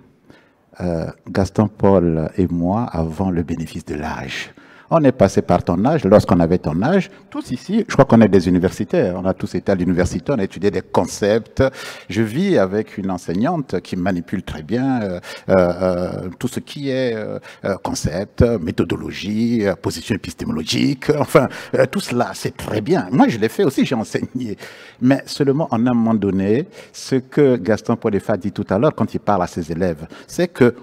Gaston Paul et moi avons le bénéfice de l'âge. On est passé par ton âge, lorsqu'on avait ton âge, tous ici, je crois qu'on est des universitaires, on a tous été à l'université, on a étudié des concepts. Je vis avec une enseignante qui manipule très bien tout ce qui est concept, méthodologie, position épistémologique, enfin, tout cela, c'est très bien. Moi, je l'ai fait aussi, j'ai enseigné. Mais seulement, en un moment donné, ce que Gaston Paul-Effa dit tout à l'heure quand il parle à ses élèves, c'est que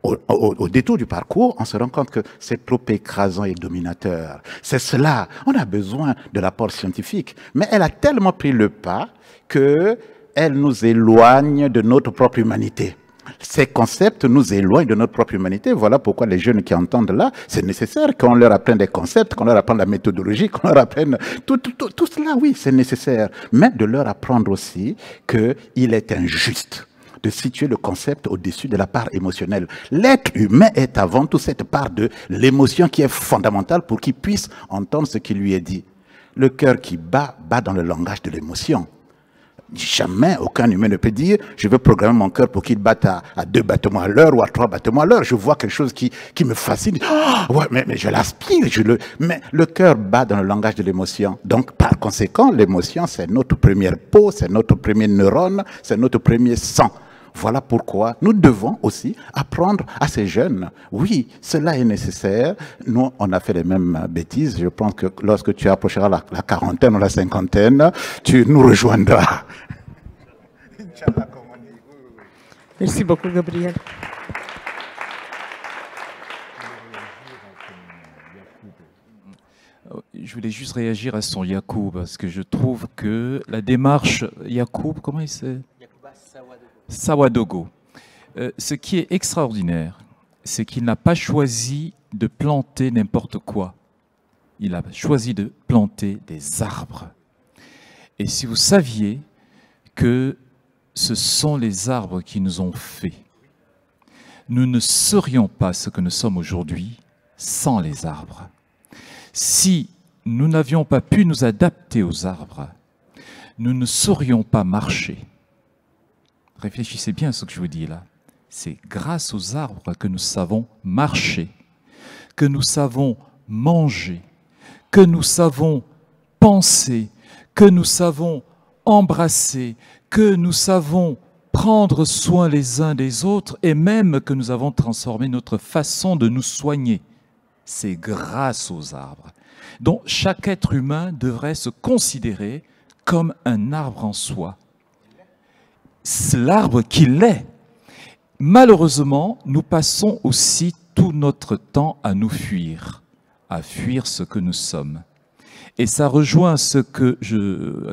au détour du parcours, on se rend compte que c'est trop écrasant et dominateur. C'est cela. On a besoin de l'apport scientifique. Mais elle a tellement pris le pas qu'elle nous éloigne de notre propre humanité. Ces concepts nous éloignent de notre propre humanité. Voilà pourquoi les jeunes qui entendent là, c'est nécessaire qu'on leur apprenne des concepts, qu'on leur apprenne la méthodologie, qu'on leur apprenne tout cela, oui, c'est nécessaire. Mais de leur apprendre aussi qu'il est injuste de situer le concept au-dessus de la part émotionnelle. L'être humain est avant tout cette part de l'émotion qui est fondamentale pour qu'il puisse entendre ce qui lui est dit. Le cœur qui bat, bat dans le langage de l'émotion. Jamais aucun humain ne peut dire « je veux programmer mon cœur pour qu'il batte à 2 battements à l'heure ou à 3 battements à l'heure ». Je vois quelque chose qui me fascine. Oh, ouais, mais je l'aspire. Mais le cœur bat dans le langage de l'émotion. Donc, par conséquent, l'émotion, c'est notre première peau, c'est notre premier neurone, c'est notre premier sang. Voilà pourquoi nous devons aussi apprendre à ces jeunes. Oui, cela est nécessaire. Nous, on a fait les mêmes bêtises. Je pense que lorsque tu approcheras la quarantaine ou la cinquantaine, tu nous rejoindras. Merci beaucoup, Gabriel. Je voulais juste réagir à son Yacoub, parce que je trouve que la démarche Yacoub, comment il s'appelle ? Sawadogo. Ce qui est extraordinaire, c'est qu'il n'a pas choisi de planter n'importe quoi. Il a choisi de planter des arbres. Et si vous saviez que ce sont les arbres qui nous ont fait, nous ne serions pas ce que nous sommes aujourd'hui sans les arbres. Si nous n'avions pas pu nous adapter aux arbres, nous ne saurions pas marcher. Réfléchissez bien à ce que je vous dis là. C'est grâce aux arbres que nous savons marcher, que nous savons manger, que nous savons penser, que nous savons embrasser, que nous savons prendre soin les uns des autres et même que nous avons transformé notre façon de nous soigner. C'est grâce aux arbres. Donc chaque être humain devrait se considérer comme un arbre en soi. C'est l'arbre qu'il est. Malheureusement, nous passons aussi tout notre temps à nous fuir, à fuir ce que nous sommes. Et ça rejoint ce que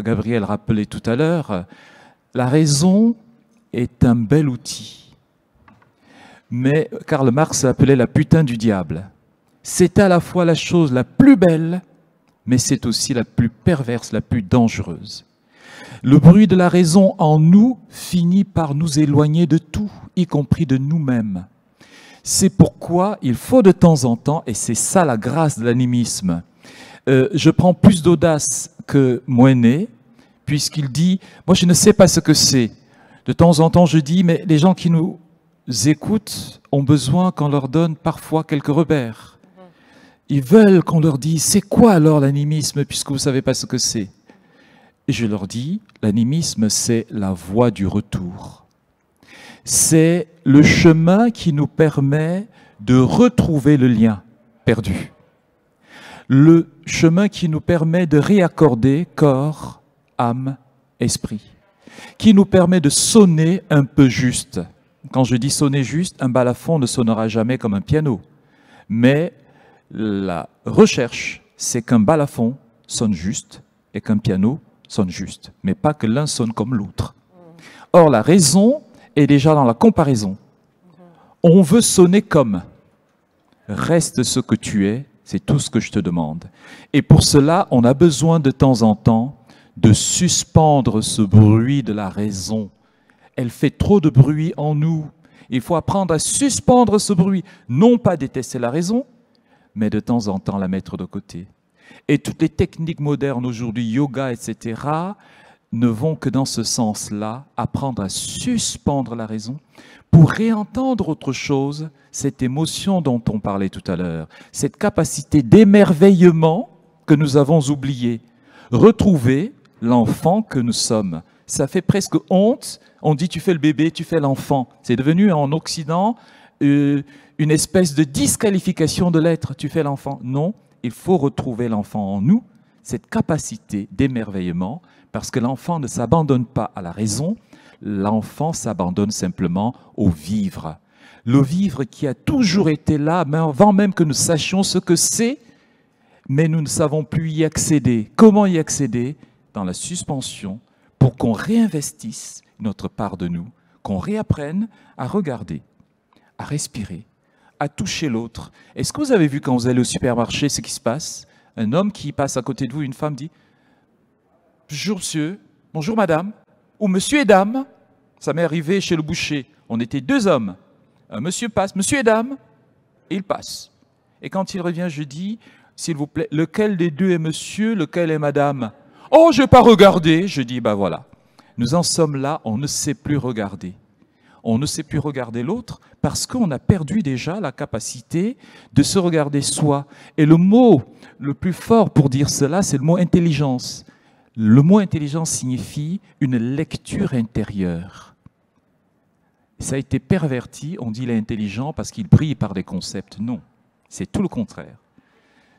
Gabriel rappelait tout à l'heure. La raison est un bel outil. Mais Karl Marx l'appelait la putain du diable. C'est à la fois la chose la plus belle, mais c'est aussi la plus perverse, la plus dangereuse. Le bruit de la raison en nous finit par nous éloigner de tout, y compris de nous-mêmes. C'est pourquoi il faut de temps en temps, et c'est ça la grâce de l'animisme, je prends plus d'audace que Moinet, puisqu'il dit « Moi, je ne sais pas ce que c'est ». De temps en temps, je dis « Mais les gens qui nous écoutent ont besoin qu'on leur donne parfois quelques repères. Ils veulent qu'on leur dise « C'est quoi alors l'animisme, puisque vous ne savez pas ce que c'est ?» Et je leur dis « L'animisme, c'est la voie du retour. C'est le chemin qui nous permet de retrouver le lien perdu. Le chemin qui nous permet de réaccorder corps, âme, esprit. Qui nous permet de sonner un peu juste. Quand je dis sonner juste, un balafon ne sonnera jamais comme un piano. Mais la recherche, c'est qu'un balafon sonne juste et qu'un piano sonne juste. Mais pas que l'un sonne comme l'autre. Or, la raison est déjà dans la comparaison. On veut sonner comme. Reste ce que tu es. C'est tout ce que je te demande. Et pour cela, on a besoin de temps en temps de suspendre ce bruit de la raison. Elle fait trop de bruit en nous. Il faut apprendre à suspendre ce bruit. Non pas détester la raison, mais de temps en temps la mettre de côté. Et toutes les techniques modernes aujourd'hui, yoga, etc., ne vont que dans ce sens-là, apprendre à suspendre la raison pour réentendre autre chose, cette émotion dont on parlait tout à l'heure, cette capacité d'émerveillement que nous avons oubliée, retrouver l'enfant que nous sommes. Ça fait presque honte, on dit tu fais le bébé, tu fais l'enfant. C'est devenu en Occident une espèce de disqualification de l'être, tu fais l'enfant. Non, il faut retrouver l'enfant en nous, cette capacité d'émerveillement, parce que l'enfant ne s'abandonne pas à la raison, l'enfant s'abandonne simplement au vivre. Le vivre qui a toujours été là, mais avant même que nous sachions ce que c'est, mais nous ne savons plus y accéder. Comment y accéder? Dans la suspension, pour qu'on réinvestisse notre part de nous, qu'on réapprenne à regarder, à respirer, à toucher l'autre. Est-ce que vous avez vu quand vous allez au supermarché ce qui se passe? Un homme qui passe à côté de vous, une femme dit « Bonjour monsieur, bonjour madame » ou « Monsieur et dame ». Ça m'est arrivé chez le boucher. On était deux hommes. Un monsieur passe, monsieur et dame, et il passe. Et quand il revient, je dis « S'il vous plaît, lequel des deux est monsieur, lequel est madame ?» « Oh, je n'ai pas regardé. » Je dis « Ben voilà. » Nous en sommes là, on ne sait plus regarder. On ne sait plus regarder l'autre parce qu'on a perdu déjà la capacité de se regarder soi. Et le mot le plus fort pour dire cela, c'est le mot intelligence. Le mot intelligence signifie une lecture intérieure. Ça a été perverti, on dit il est intelligent parce qu'il brille par des concepts. Non, c'est tout le contraire.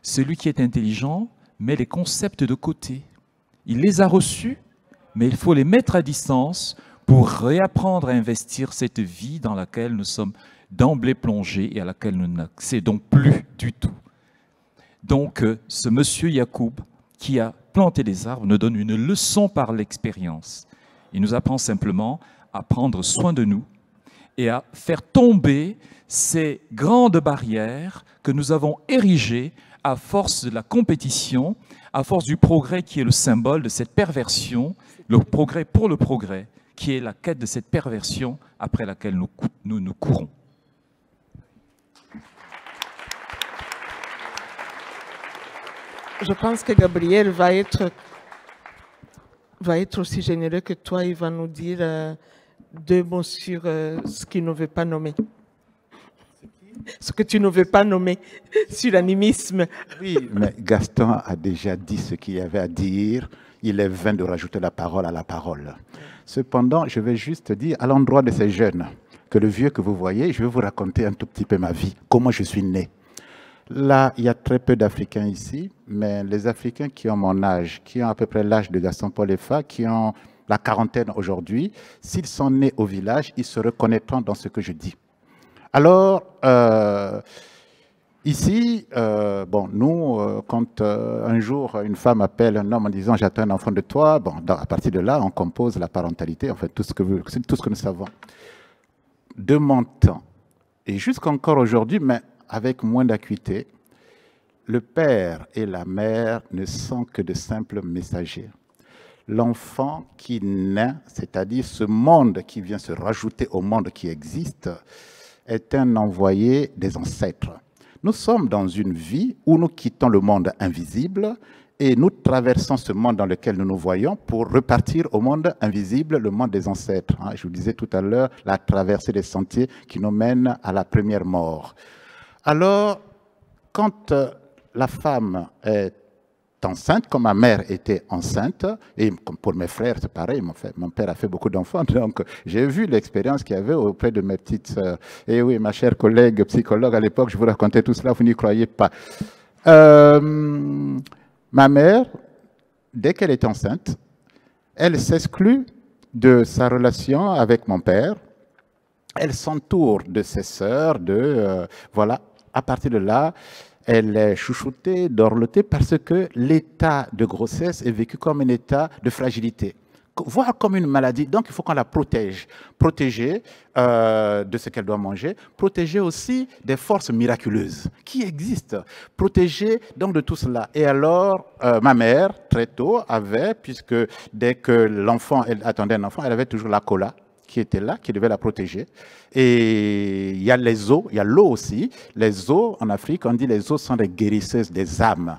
Celui qui est intelligent met les concepts de côté. Il les a reçus, mais il faut les mettre à distance pour réapprendre à investir cette vie dans laquelle nous sommes d'emblée plongés et à laquelle nous n'accédons plus du tout. Donc, ce monsieur Yacoub, qui a planté des arbres, nous donne une leçon par l'expérience. Il nous apprend simplement à prendre soin de nous et à faire tomber ces grandes barrières que nous avons érigées à force de la compétition, à force du progrès qui est le symbole de cette perversion, le progrès pour le progrès, qui est la quête de cette perversion après laquelle nous courons. Je pense que Gabriel va être aussi généreux que toi. Il va nous dire 2 mots sur ce qu'il ne veut pas nommer. Ce que tu ne veux pas nommer sur l'animisme. Oui, mais Gaston a déjà dit ce qu'il y avait à dire. Il est vain de rajouter la parole à la parole. Cependant, je vais juste dire, à l'endroit de ces jeunes, que le vieux que vous voyez, je vais vous raconter un tout petit peu ma vie, comment je suis né. Là, il y a très peu d'Africains ici, mais les Africains qui ont mon âge, qui ont à peu près l'âge de Gaston Paul Effa, qui ont la quarantaine aujourd'hui, s'ils sont nés au village, ils se reconnaîtront dans ce que je dis. Alors, ici, bon, nous, quand un jour une femme appelle un homme en disant « j'attends un enfant de toi », bon, à partir de là, on compose la parentalité, en fait, tout ce que nous savons. De mon temps, et jusqu'encore aujourd'hui, mais avec moins d'acuité, le père et la mère ne sont que de simples messagers. L'enfant qui naît, c'est-à-dire ce monde qui vient se rajouter au monde qui existe, est un envoyé des ancêtres. Nous sommes dans une vie où nous quittons le monde invisible et nous traversons ce monde dans lequel nous nous voyons pour repartir au monde invisible, le monde des ancêtres. Je vous disais tout à l'heure, la traversée des sentiers qui nous mène à la première mort. Alors, quand la femme est enceinte, comme ma mère était enceinte, et pour mes frères, c'est pareil, mon père a fait beaucoup d'enfants, donc j'ai vu l'expérience qu'il y avait auprès de mes petites sœurs. Et oui, ma chère collègue psychologue, à l'époque, je vous racontais tout cela, vous n'y croyez pas. Ma mère, dès qu'elle est enceinte, elle s'exclut de sa relation avec mon père, elle s'entoure de ses sœurs, voilà. À partir de là, elle est chouchoutée, dorlotée, parce que l'état de grossesse est vécu comme un état de fragilité, voire comme une maladie. Donc, il faut qu'on la protège. Protéger de ce qu'elle doit manger, protéger aussi des forces miraculeuses qui existent, protéger donc de tout cela. Et alors, ma mère, très tôt, avait, puisque dès que l'enfant, elle attendait un enfant, elle avait toujours la cola qui était là, qui devait la protéger. Et il y a les eaux, il y a l'eau aussi. Les eaux, en Afrique, on dit les eaux sont des guérisseuses des âmes.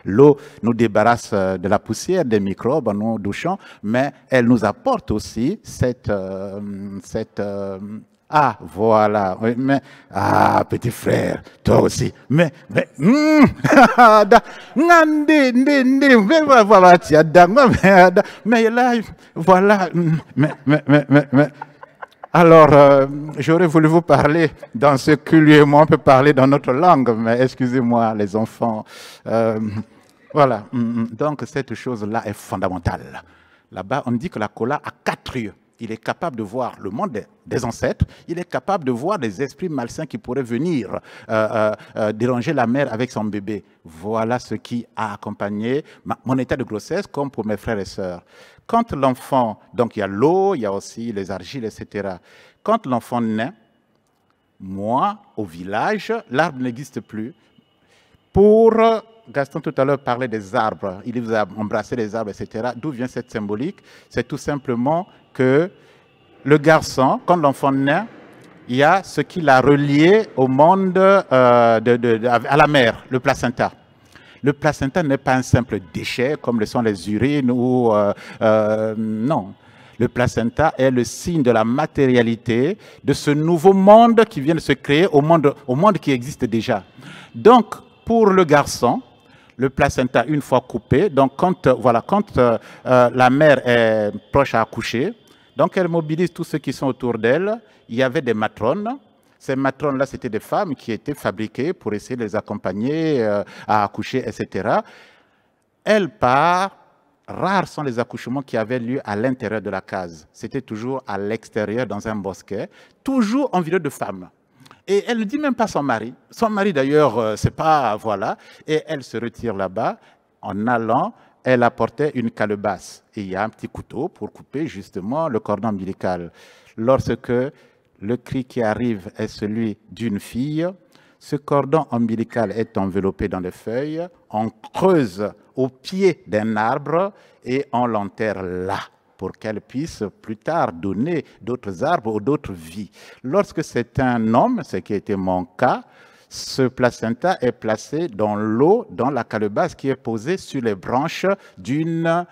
L'eau nous débarrasse de la poussière, des microbes en nous douchant, mais elle nous apporte aussi ah, voilà. Oui, mais, ah, petit frère, toi aussi. Mais là, voilà. Mais. Alors, j'aurais voulu vous parler dans ce que lui et moi on peut parler dans notre langue, mais excusez-moi, les enfants. Voilà. Donc, cette chose-là est fondamentale. Là-bas, on dit que la cola a 4 yeux. Il est capable de voir le monde des ancêtres, il est capable de voir des esprits malsains qui pourraient venir déranger la mère avec son bébé. Voilà ce qui a accompagné mon état de grossesse, comme pour mes frères et sœurs. Quand l'enfant, donc il y a l'eau, il y a aussi les argiles, etc. Quand l'enfant naît, moi, au village, l'arbre n'existe plus. Pour Gaston tout à l'heure parlait des arbres, il vous a embrassé les arbres, etc. D'où vient cette symbolique? C'est tout simplement que le garçon, quand l'enfant naît, il y a ce qui l'a relié au monde, à la mère, le placenta. Le placenta n'est pas un simple déchet comme le sont les urines ou non. Le placenta est le signe de la matérialité de ce nouveau monde qui vient de se créer au monde qui existe déjà. Donc, pour le garçon, le placenta, une fois coupé, donc quand la mère est proche à accoucher, donc elle mobilise tous ceux qui sont autour d'elle. Il y avait des matrones. Ces matrones-là, c'était des femmes qui étaient fabriquées pour essayer de les accompagner à accoucher, etc. Elle part. Rares sont les accouchements qui avaient lieu à l'intérieur de la case. C'était toujours à l'extérieur, dans un bosquet, toujours environné de femmes. Et elle ne dit même pas son mari. Son mari, d'ailleurs, c'est pas, voilà. Et elle se retire là-bas. En allant, elle apportait une calebasse. Et il y a un petit couteau pour couper, justement, le cordon ombilical. Lorsque Le cri qui arrive est celui d'une fille. Ce cordon ombilical est enveloppé dans les feuilles. On creuse au pied d'un arbre et on l'enterre là pour qu'elle puisse plus tard donner d'autres arbres ou d'autres vies. Lorsque c'est un homme, ce qui était mon cas, ce placenta est placé dans l'eau, dans la calebasse qui est posée sur les branches de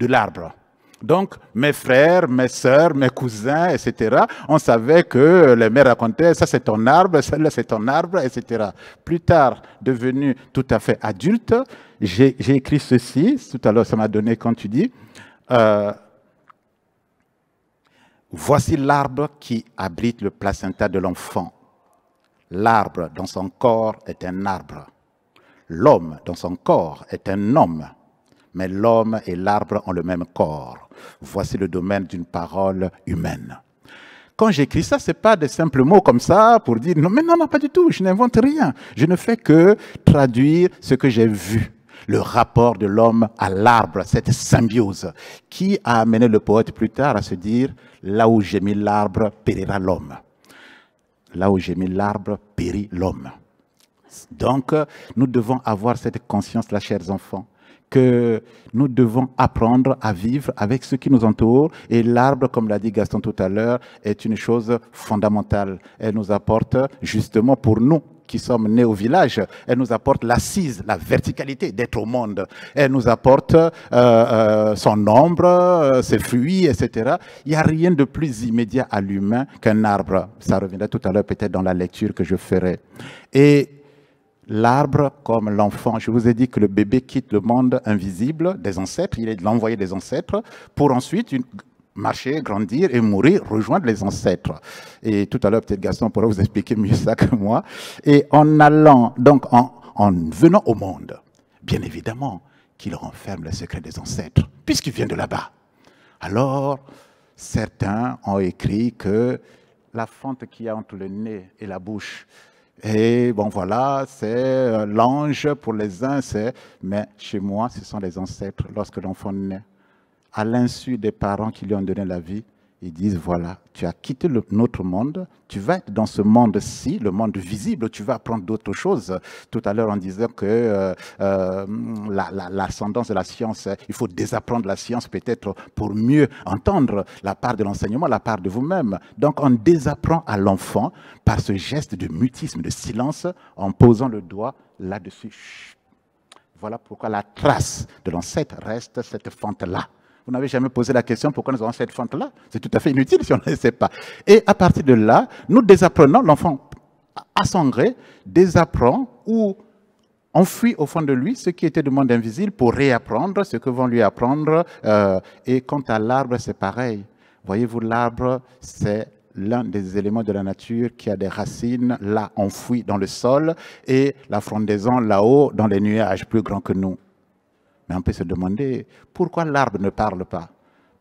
l'arbre. Donc, mes frères, mes sœurs, mes cousins, etc., on savait que les mères racontaient, ça c'est ton arbre, celle-là c'est ton arbre, etc. Plus tard, devenu tout à fait adulte, j'ai écrit ceci, tout à l'heure ça m'a donné quand tu dis, voici l'arbre qui abrite le placenta de l'enfant. L'arbre dans son corps est un arbre. L'homme dans son corps est un homme. Mais l'homme et l'arbre ont le même corps. Voici le domaine d'une parole humaine. Quand j'écris ça, ce n'est pas des simples mots comme ça pour dire non, mais non, pas du tout, je n'invente rien. Je ne fais que traduire ce que j'ai vu. Le rapport de l'homme à l'arbre, cette symbiose qui a amené le poète plus tard à se dire là où j'ai mis l'arbre, périra l'homme. Là où j'ai mis l'arbre, périt l'homme. Donc, nous devons avoir cette conscience-là, chers enfants, que nous devons apprendre à vivre avec ce qui nous entoure. Et l'arbre, comme l'a dit Gaston tout à l'heure, est une chose fondamentale. Elle nous apporte, justement pour nous qui sommes nés au village, elle nous apporte l'assise, la verticalité d'être au monde. Elle nous apporte son ombre, ses fruits, etc. Il n'y a rien de plus immédiat à l'humain qu'un arbre. Ça reviendra tout à l'heure peut-être dans la lecture que je ferai. Et l'arbre comme l'enfant, je vous ai dit que le bébé quitte le monde invisible des ancêtres, il est l'envoyé des ancêtres, pour ensuite marcher, grandir et mourir, rejoindre les ancêtres. Et tout à l'heure, peut-être Gaston pourra vous expliquer mieux ça que moi. Et en allant, donc en venant au monde, bien évidemment qu'il renferme le secret des ancêtres, puisqu'il vient de là-bas. Alors, certains ont écrit que la fente qu'il y a entre le nez et la bouche, et bon voilà, c'est l'ange pour les uns, mais chez moi, ce sont les ancêtres. Lorsque l'enfant naît, à l'insu des parents qui lui ont donné la vie, ils disent voilà, tu as quitté notre monde, tu vas être dans ce monde-ci, le monde visible, tu vas apprendre d'autres choses. Tout à l'heure, on disait que l'ascendance de la science, il faut désapprendre la science peut-être pour mieux entendre la part de l'enseignement, la part de vous-même. Donc, on désapprend à l'enfant par ce geste de mutisme, de silence, en posant le doigt là-dessus. Voilà pourquoi la trace de l'ancêtre reste cette fente-là. Vous n'avez jamais posé la question pourquoi nous avons cette fente-là? C'est tout à fait inutile si on ne le sait pas. Et à partir de là, nous désapprenons, l'enfant à son gré, désapprend ou enfuit au fond de lui ce qui était du monde invisible pour réapprendre ce que vont lui apprendre. Et quant à l'arbre, c'est pareil. Voyez-vous, l'arbre, c'est l'un des éléments de la nature qui a des racines là enfouies dans le sol et la frondaison là-haut dans les nuages plus grands que nous. Mais on peut se demander pourquoi l'arbre ne parle pas.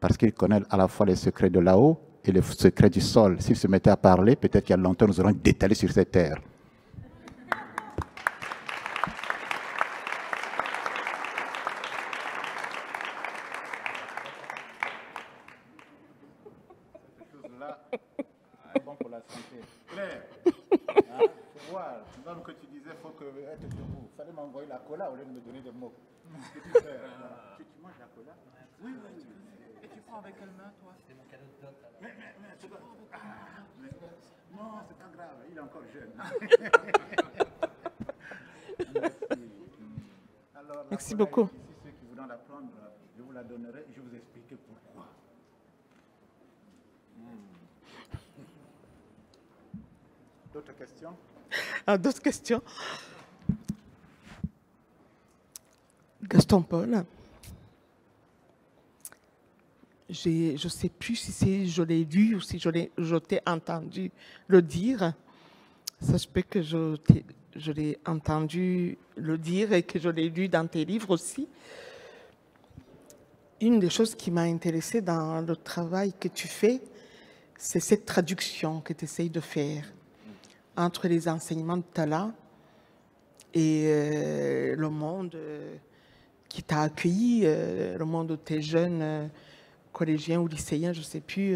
Parce qu'il connaît à la fois les secrets de là-haut et les secrets du sol. S'il se mettait à parler, peut-être qu'il y a longtemps, nous aurons détalé sur cette terre. Cette chose-là est bon pour la santé. Claire, faut voir. L'homme que tu disais, il faut être debout. Il fallait m'envoyer la cola au lieu de me donner des mots. Tu manges la cola? Oui, oui. Et tu prends avec quelle main, toi? C'est mon cadeau de dot. Non, c'est pas grave, il est encore jeune. Merci. Alors, merci beaucoup. Ici, ceux qui voudront la prendre, je vous la donnerai et je vous expliquerai pourquoi. D'autres questions? D'autres questions? Gaston Paul, je ne sais plus si je l'ai lu ou si je t'ai entendu le dire. Ça se peut que je l'ai entendu le dire et que je l'ai lu dans tes livres aussi. Une des choses qui m'a intéressée dans le travail que tu fais, c'est cette traduction que tu essayes de faire entre les enseignements de Tala et le monde qui t'a accueilli, le monde de tes jeunes collégiens ou lycéens, je ne sais plus,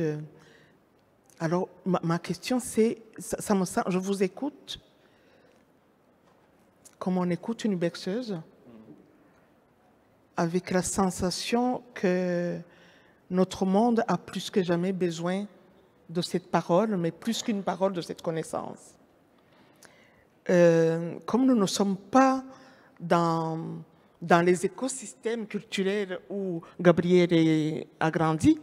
Alors, ma question, c'est, je vous écoute comme on écoute une berceuse, avec la sensation que notre monde a plus que jamais besoin de cette parole, mais plus qu'une parole, de cette connaissance. Comme nous ne sommes pas dans les écosystèmes culturels où Gabriel a grandi,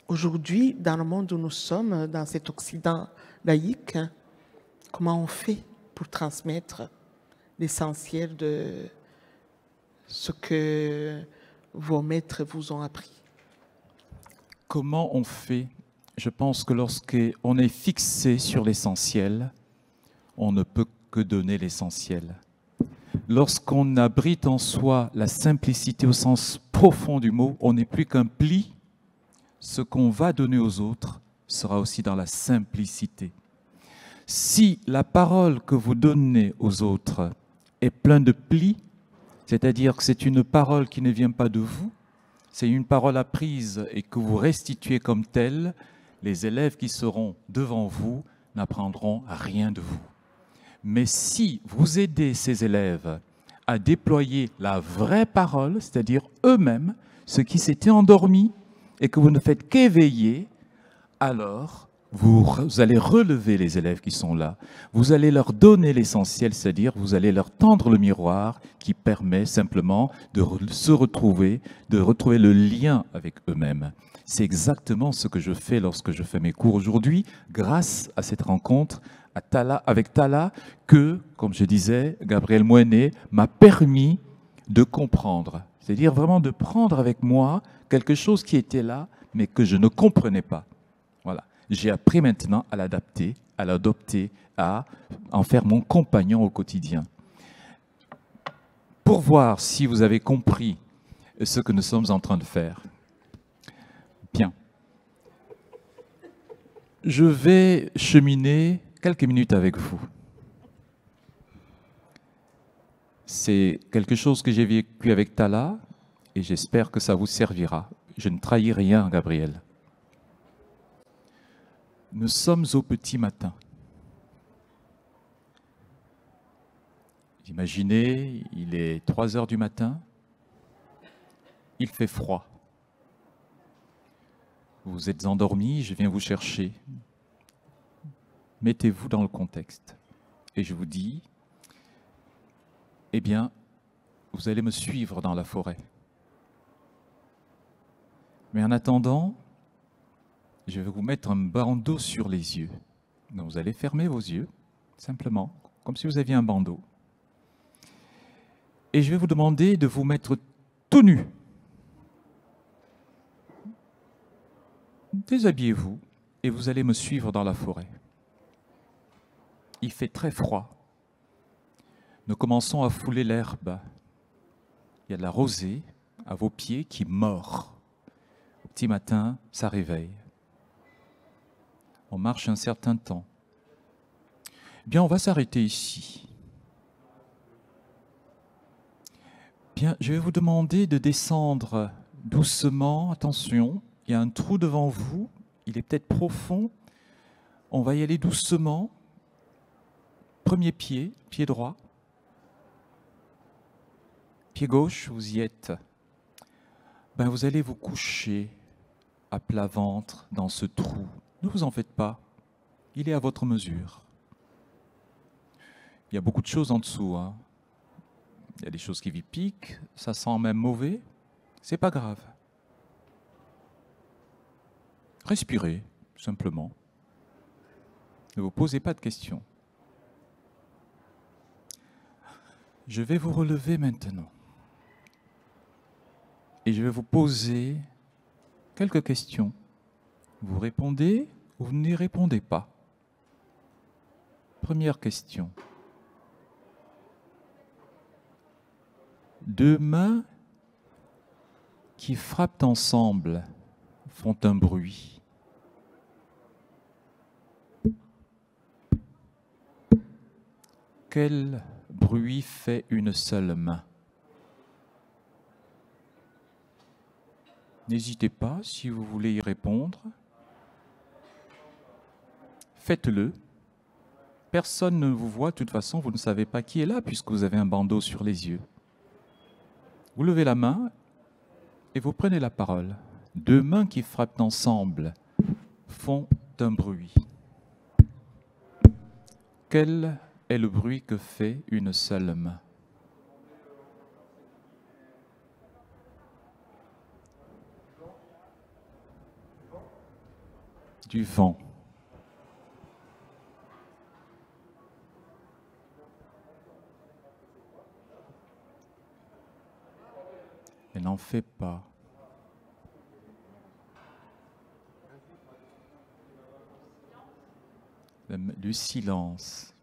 aujourd'hui, dans le monde où nous sommes, dans cet Occident laïque, comment on fait pour transmettre l'essentiel de ce que vos maîtres vous ont appris? Comment on fait? Je pense que lorsqu'on est fixé sur l'essentiel, on ne peut que donner l'essentiel. Lorsqu'on abrite en soi la simplicité au sens profond du mot, on n'est plus qu'un pli. Ce qu'on va donner aux autres sera aussi dans la simplicité. Si la parole que vous donnez aux autres est pleine de plis, c'est-à-dire que c'est une parole qui ne vient pas de vous, c'est une parole apprise et que vous restituez comme telle, les élèves qui seront devant vous n'apprendront rien de vous. Mais si vous aidez ces élèves à déployer la vraie parole, c'est-à-dire eux-mêmes, ceux qui s'étaient endormis, et que vous ne faites qu'éveiller, alors vous allez relever les élèves qui sont là. Vous allez leur donner l'essentiel, c'est-à-dire vous allez leur tendre le miroir qui permet simplement de se retrouver, de retrouver le lien avec eux-mêmes. C'est exactement ce que je fais lorsque je fais mes cours aujourd'hui, grâce à cette rencontre avec Tala, que, comme je disais, Gabriel Moinet m'a permis de comprendre. C'est-à-dire vraiment de prendre avec moi quelque chose qui était là, mais que je ne comprenais pas. Voilà. J'ai appris maintenant à l'adapter, à l'adopter, à en faire mon compagnon au quotidien. Pour voir si vous avez compris ce que nous sommes en train de faire. Bien. Je vais cheminer quelques minutes avec vous. C'est quelque chose que j'ai vécu avec Tala et j'espère que ça vous servira. Je ne trahis rien, Gabriel. Nous sommes au petit matin. Imaginez, il est 3 heures du matin, il fait froid. Vous êtes endormis, je viens vous chercher. Mettez-vous dans le contexte. Et je vous dis, eh bien, vous allez me suivre dans la forêt. Mais en attendant, je vais vous mettre un bandeau sur les yeux. Donc vous allez fermer vos yeux, simplement, comme si vous aviez un bandeau. Et je vais vous demander de vous mettre tout nu. Déshabillez-vous et vous allez me suivre dans la forêt. Il fait très froid. Nous commençons à fouler l'herbe. Il y a de la rosée à vos pieds qui mord. Au petit matin, ça réveille. On marche un certain temps. Bien, on va s'arrêter ici. Bien, je vais vous demander de descendre doucement. Attention, il y a un trou devant vous. Il est peut-être profond. On va y aller doucement. Premier pied, pied droit. Pied gauche, vous y êtes. Ben, vous allez vous coucher à plat ventre dans ce trou. Ne vous en faites pas. Il est à votre mesure. Il y a beaucoup de choses en dessous, hein. Il y a des choses qui vous piquent, ça sent même mauvais. C'est pas grave. Respirez, simplement. Ne vous posez pas de questions. Je vais vous relever maintenant. Et je vais vous poser quelques questions. Vous répondez ou vous n'y répondez pas. Première question. 2 mains qui frappent ensemble font un bruit. Quel bruit fait une seule main? N'hésitez pas si vous voulez y répondre. faites-le. Personne ne vous voit, de toute façon, vous ne savez pas qui est là puisque vous avez un bandeau sur les yeux. Vous levez la main et vous prenez la parole. Deux mains qui frappent ensemble font un bruit. Quel est le bruit que fait une seule main? Du vent. Et n'en fais pas. Du silence.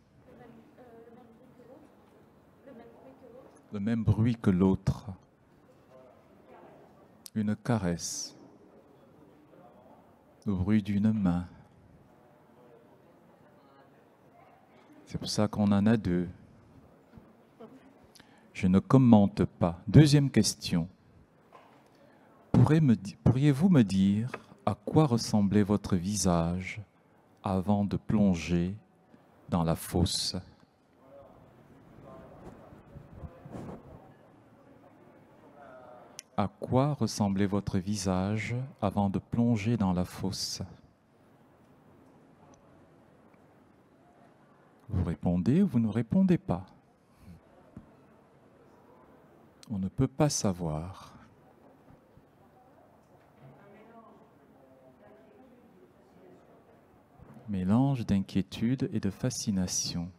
Le même bruit que l'autre. Une caresse. Le bruit d'une main. C'est pour ça qu'on en a deux. Je ne commente pas. Deuxième question. Pourriez-vous me dire à quoi ressemblait votre visage avant de plonger dans la fosse? À quoi ressemblait votre visage avant de plonger dans la fosse? Vous répondez ou vous ne répondez pas? On ne peut pas savoir. Mélange d'inquiétude et de fascination.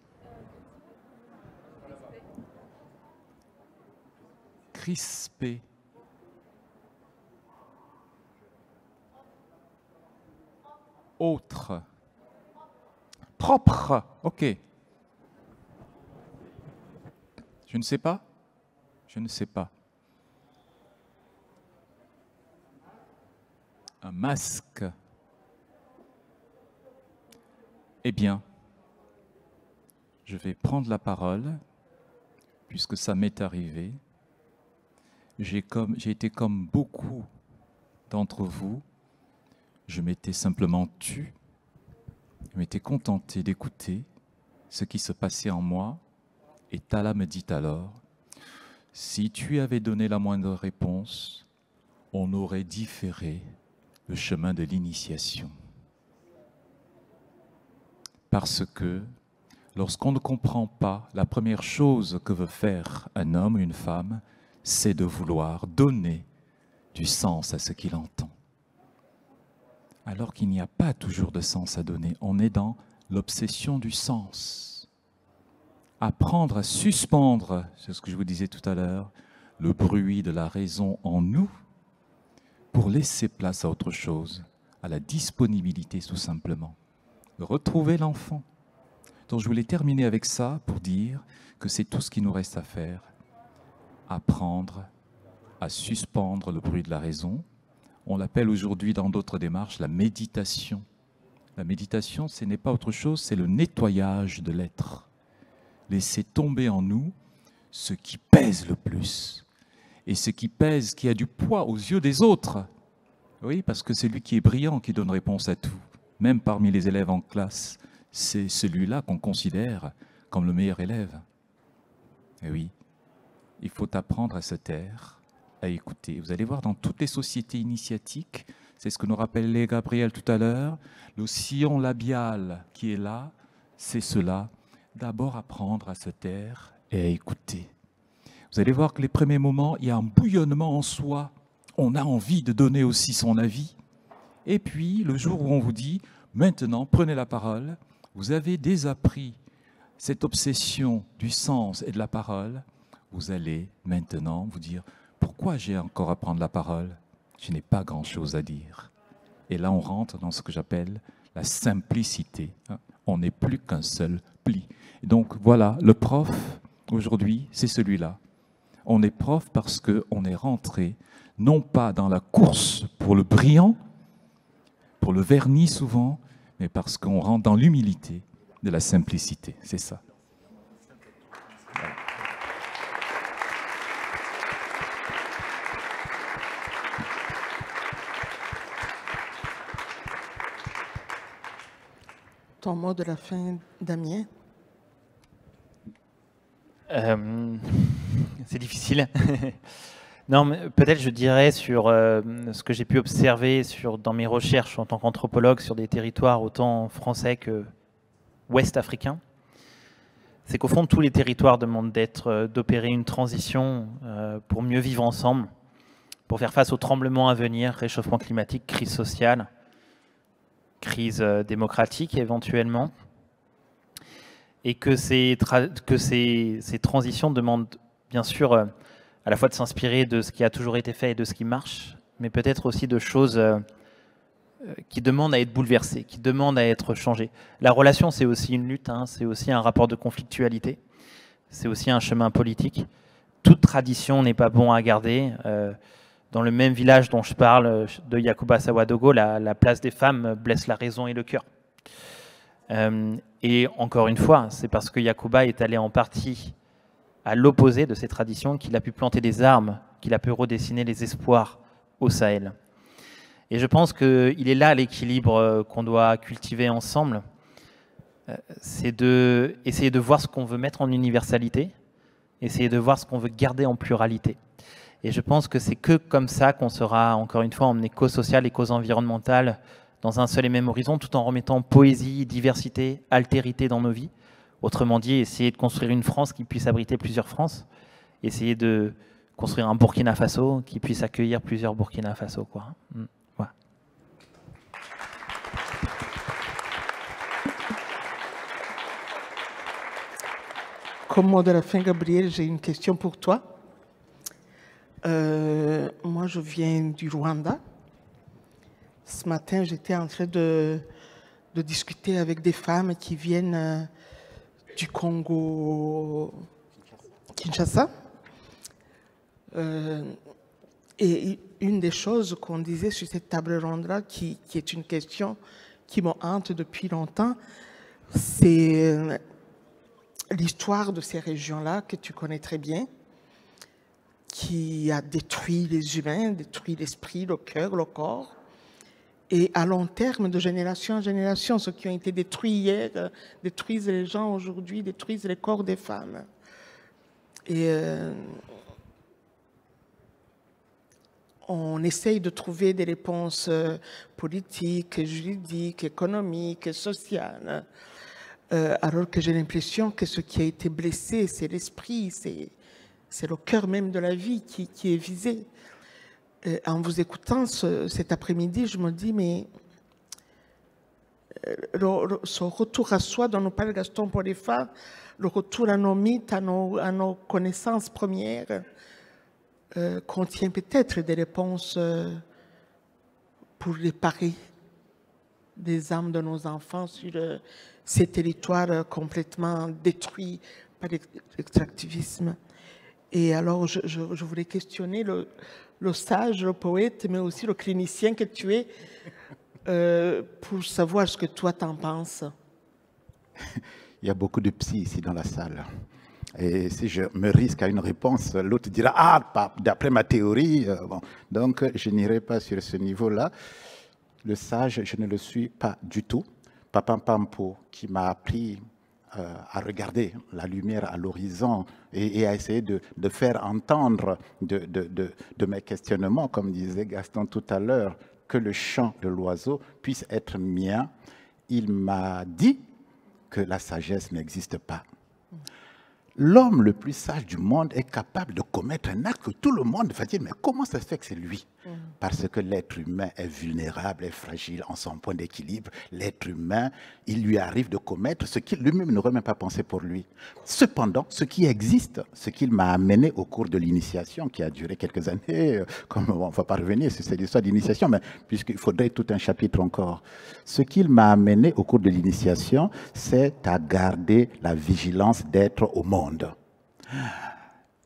Crispé. Autre. Propre. Ok. Je ne sais pas. Je ne sais pas. Un masque. Eh bien, je vais prendre la parole, puisque ça m'est arrivé. J'ai été comme beaucoup d'entre vous, je m'étais simplement tu, je m'étais contenté d'écouter ce qui se passait en moi, et Tala me dit alors, si tu avais donné la moindre réponse, on aurait différé le chemin de l'initiation. Parce que lorsqu'on ne comprend pas, la première chose que veut faire un homme ou une femme, c'est de vouloir donner du sens à ce qu'il entend. Alors qu'il n'y a pas toujours de sens à donner. On est dans l'obsession du sens. Apprendre à suspendre, c'est ce que je vous disais tout à l'heure, le bruit de la raison en nous pour laisser place à autre chose, à la disponibilité tout simplement. Retrouver l'enfant. Donc je voulais terminer avec ça pour dire que c'est tout ce qui nous reste à faire. Apprendre à suspendre le bruit de la raison. On l'appelle aujourd'hui dans d'autres démarches la méditation. La méditation, ce n'est pas autre chose, c'est le nettoyage de l'être. Laisser tomber en nous ce qui pèse le plus. Et ce qui pèse, qui a du poids aux yeux des autres. Oui, parce que c'est lui qui est brillant qui donne réponse à tout. Même parmi les élèves en classe, c'est celui-là qu'on considère comme le meilleur élève. Et oui, il faut apprendre à se taire, à écouter. Vous allez voir dans toutes les sociétés initiatiques, c'est ce que nous rappelait Gabriel tout à l'heure, le sillon labial qui est là, c'est cela. D'abord apprendre à se taire et à écouter. Vous allez voir que les premiers moments, il y a un bouillonnement en soi. On a envie de donner aussi son avis. Et puis, le jour où on vous dit, maintenant, prenez la parole, vous avez désappris cette obsession du sens et de la parole, vous allez maintenant vous dire, pourquoi j'ai encore à prendre la parole? Je n'ai pas grand-chose à dire. Et là, on rentre dans ce que j'appelle la simplicité. On n'est plus qu'un seul pli. Et donc, voilà, le prof, aujourd'hui, c'est celui-là. On est prof parce qu'on est rentré, non pas dans la course pour le brillant, pour le vernis souvent, mais parce qu'on rentre dans l'humilité de la simplicité. C'est ça. Ton mot de la fin, Damien? C'est difficile. Non, mais peut-être je dirais sur ce que j'ai pu observer dans mes recherches en tant qu'anthropologue sur des territoires autant français que ouest-africains, c'est qu'au fond, tous les territoires demandent d'opérer une transition pour mieux vivre ensemble, pour faire face aux tremblements à venir, réchauffement climatique, crise sociale, crise démocratique éventuellement, et que ces transitions demandent bien sûr à la fois de s'inspirer de ce qui a toujours été fait et de ce qui marche, mais peut-être aussi de choses qui demandent à être bouleversées, qui demandent à être changées. La relation, c'est aussi une lutte, hein, c'est aussi un rapport de conflictualité, c'est aussi un chemin politique. Toute tradition n'est pas bon à garder. Dans le même village dont je parle, de Yakuba Sawadogo, la place des femmes blesse la raison et le cœur. Et encore une fois, c'est parce que Yakuba est allé en partie à l'opposé de ces traditions qu'il a pu planter des armes, qu'il a pu redessiner les espoirs au Sahel. Et je pense qu'il est là l'équilibre qu'on doit cultiver ensemble. C'est d'essayer de voir ce qu'on veut mettre en universalité, essayer de voir ce qu'on veut garder en pluralité. Et je pense que c'est que comme ça qu'on sera, encore une fois, emmené cause sociale et cause environnementale dans un seul et même horizon, tout en remettant poésie, diversité, altérité dans nos vies. Autrement dit, essayer de construire une France qui puisse abriter plusieurs Frances, essayer de construire un Burkina Faso qui puisse accueillir plusieurs Burkina Faso, quoi. Ouais. Comme mot de la fin, Gabriel, j'ai une question pour toi. Moi, je viens du Rwanda. Ce matin, j'étais en train de discuter avec des femmes qui viennent du Congo, Kinshasa. Et une des choses qu'on disait sur cette table ronde-là, qui est une question qui me hante depuis longtemps, c'est l'histoire de ces régions-là que tu connais très bien, qui a détruit les humains, détruit l'esprit, le cœur, le corps. Et à long terme, de génération en génération, ceux qui ont été détruits hier détruisent les gens aujourd'hui, détruisent les corps des femmes. Et on essaye de trouver des réponses politiques, juridiques, économiques, sociales, alors que j'ai l'impression que ce qui a été blessé, c'est l'esprit, c'est le cœur même de la vie qui est visé. En vous écoutant cet après-midi, je me dis, mais ce retour à soi dont nous parle Gaston Polifa, le retour à nos mythes, à nos connaissances premières, contient peut-être des réponses pour réparer des âmes de nos enfants sur ces territoires complètement détruits par l'extractivisme. Et alors, je voulais questionner le sage, le poète, mais aussi le clinicien que tu es, pour savoir ce que toi t'en penses. Il y a beaucoup de psy ici dans la salle. Et si je me risque à une réponse, l'autre dira « Ah, d'après ma théorie bon. ». Donc, je n'irai pas sur ce niveau-là. Le sage, je ne le suis pas du tout. Papa Pampo, qui m'a appris à regarder la lumière à l'horizon et à essayer de faire entendre de mes questionnements, comme disait Gaston tout à l'heure, que le chant de l'oiseau puisse être mien. Il m'a dit que la sagesse n'existe pas. L'homme le plus sage du monde est capable de commettre un acte que tout le monde va dire, mais comment ça se fait que c'est lui? Parce que l'être humain est vulnérable, est fragile en son point d'équilibre. L'être humain, il lui arrive de commettre ce qu'il lui-même n'aurait même pas pensé pour lui. Cependant, ce qui existe, ce qu'il m'a amené au cours de l'initiation, qui a duré quelques années, comme on ne va pas revenir sur cette histoire d'initiation, mais puisqu'il faudrait tout un chapitre encore. Ce qu'il m'a amené au cours de l'initiation, c'est à garder la vigilance d'être au monde.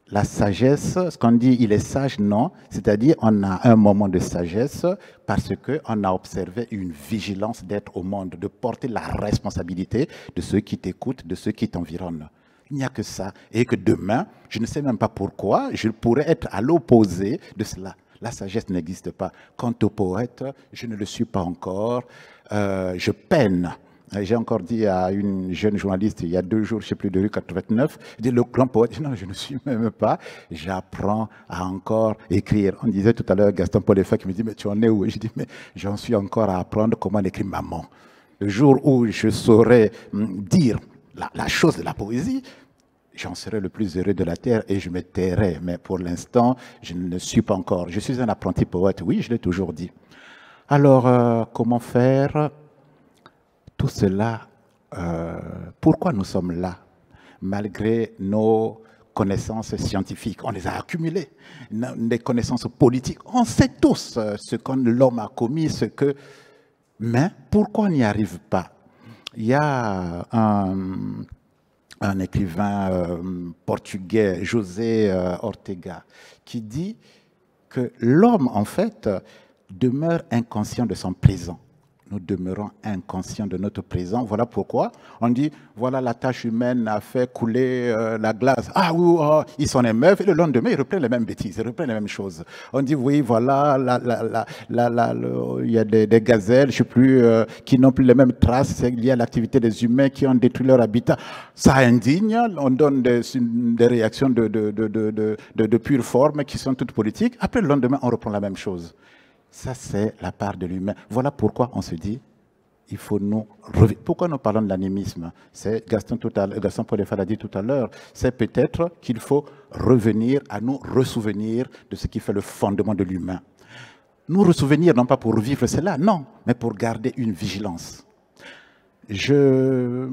La sagesse, ce qu'on dit, il est sage, non. C'est-à-dire, on a un moment de sagesse parce qu'on a observé une vigilance d'être au monde, de porter la responsabilité de ceux qui t'écoutent, de ceux qui t'environnent. Il n'y a que ça. Et que demain, je ne sais même pas pourquoi, je pourrais être à l'opposé de cela. La sagesse n'existe pas. Quant au poète, je ne le suis pas encore. Je peine J'ai encore dit à une jeune journaliste il y a 2 jours, je ne sais plus, de rue 89, je dis, le grand poète, je dis, non, je ne suis même pas, j'apprends à encore écrire. On disait tout à l'heure, Gaston Paul-Effet qui me dit, mais tu en es où? Je dis, mais j'en suis encore à apprendre comment on écrit maman. Le jour où je saurais dire la chose de la poésie, j'en serai le plus heureux de la terre et je me tairai. Mais pour l'instant, je ne le suis pas encore. Je suis un apprenti poète, oui, je l'ai toujours dit. Alors, comment faire tout cela? Pourquoi nous sommes là, malgré nos connaissances scientifiques? On les a accumulées, des connaissances politiques. On sait tous ce que l'homme a commis, ce que... Mais pourquoi on n'y arrive pas? Il y a un écrivain portugais, José Ortega, qui dit que l'homme, en fait, demeure inconscient de son présent. Nous demeurons inconscients de notre présent. Voilà pourquoi on dit, voilà, la tâche humaine a fait couler la glace. Ah oui, oh, ils s'en émeuvent, et le lendemain, ils reprennent les mêmes bêtises, ils reprennent les mêmes choses. On dit, oui, voilà, il y a des gazelles, je ne sais plus, qui n'ont plus les mêmes traces, c'est lié à l'activité des humains qui ont détruit leur habitat. Ça indigne, on donne des réactions de pure forme qui sont toutes politiques. Après, le lendemain, on reprend la même chose. Ça, c'est la part de l'humain. Voilà pourquoi on se dit, il faut nous... Pourquoi nous parlons de l'animisme? C'est Gaston Paul-Effet l'a dit tout à l'heure, c'est peut-être qu'il faut revenir à nous ressouvenir de ce qui fait le fondement de l'humain. Nous ressouvenir, non pas pour vivre cela, non, mais pour garder une vigilance. Je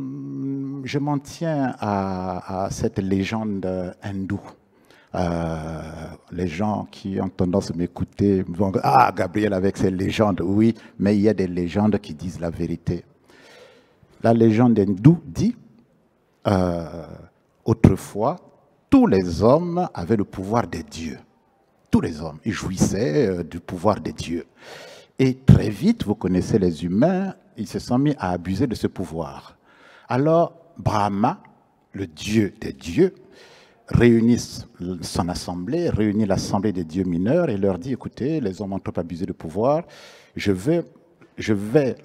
m'en tiens à cette légende hindoue. Les gens qui ont tendance à m'écouter vont dire, ah, Gabriel avec ses légendes, oui, mais il y a des légendes qui disent la vérité. La légende hindoue dit, autrefois, tous les hommes avaient le pouvoir des dieux. Tous les hommes, ils jouissaient du pouvoir des dieux. Et très vite, vous connaissez les humains, ils se sont mis à abuser de ce pouvoir. Alors, Brahma, le dieu des dieux, réunit son assemblée, réunit l'assemblée des dieux mineurs et leur dit, écoutez, les hommes ont trop abusé de pouvoir, je vais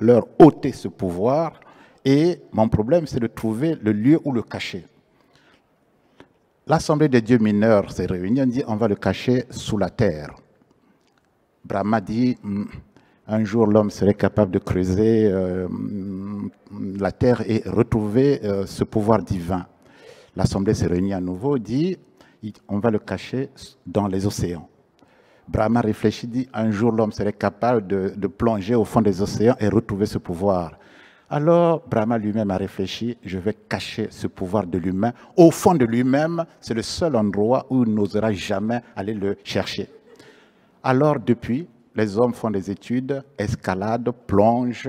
leur ôter ce pouvoir et mon problème, c'est de trouver le lieu où le cacher. L'assemblée des dieux mineurs s'est réunie, on dit, on va le cacher sous la terre. Brahma dit, un jour l'homme serait capable de creuser la terre et retrouver ce pouvoir divin. L'Assemblée s'est réunie à nouveau, dit, on va le cacher dans les océans. Brahma réfléchit, dit, un jour l'homme serait capable de plonger au fond des océans et retrouver ce pouvoir. Alors Brahma lui-même a réfléchi, je vais cacher ce pouvoir de l'humain. Au fond de lui-même, c'est le seul endroit où il n'osera jamais aller le chercher. Alors depuis, les hommes font des études, escaladent, plongent,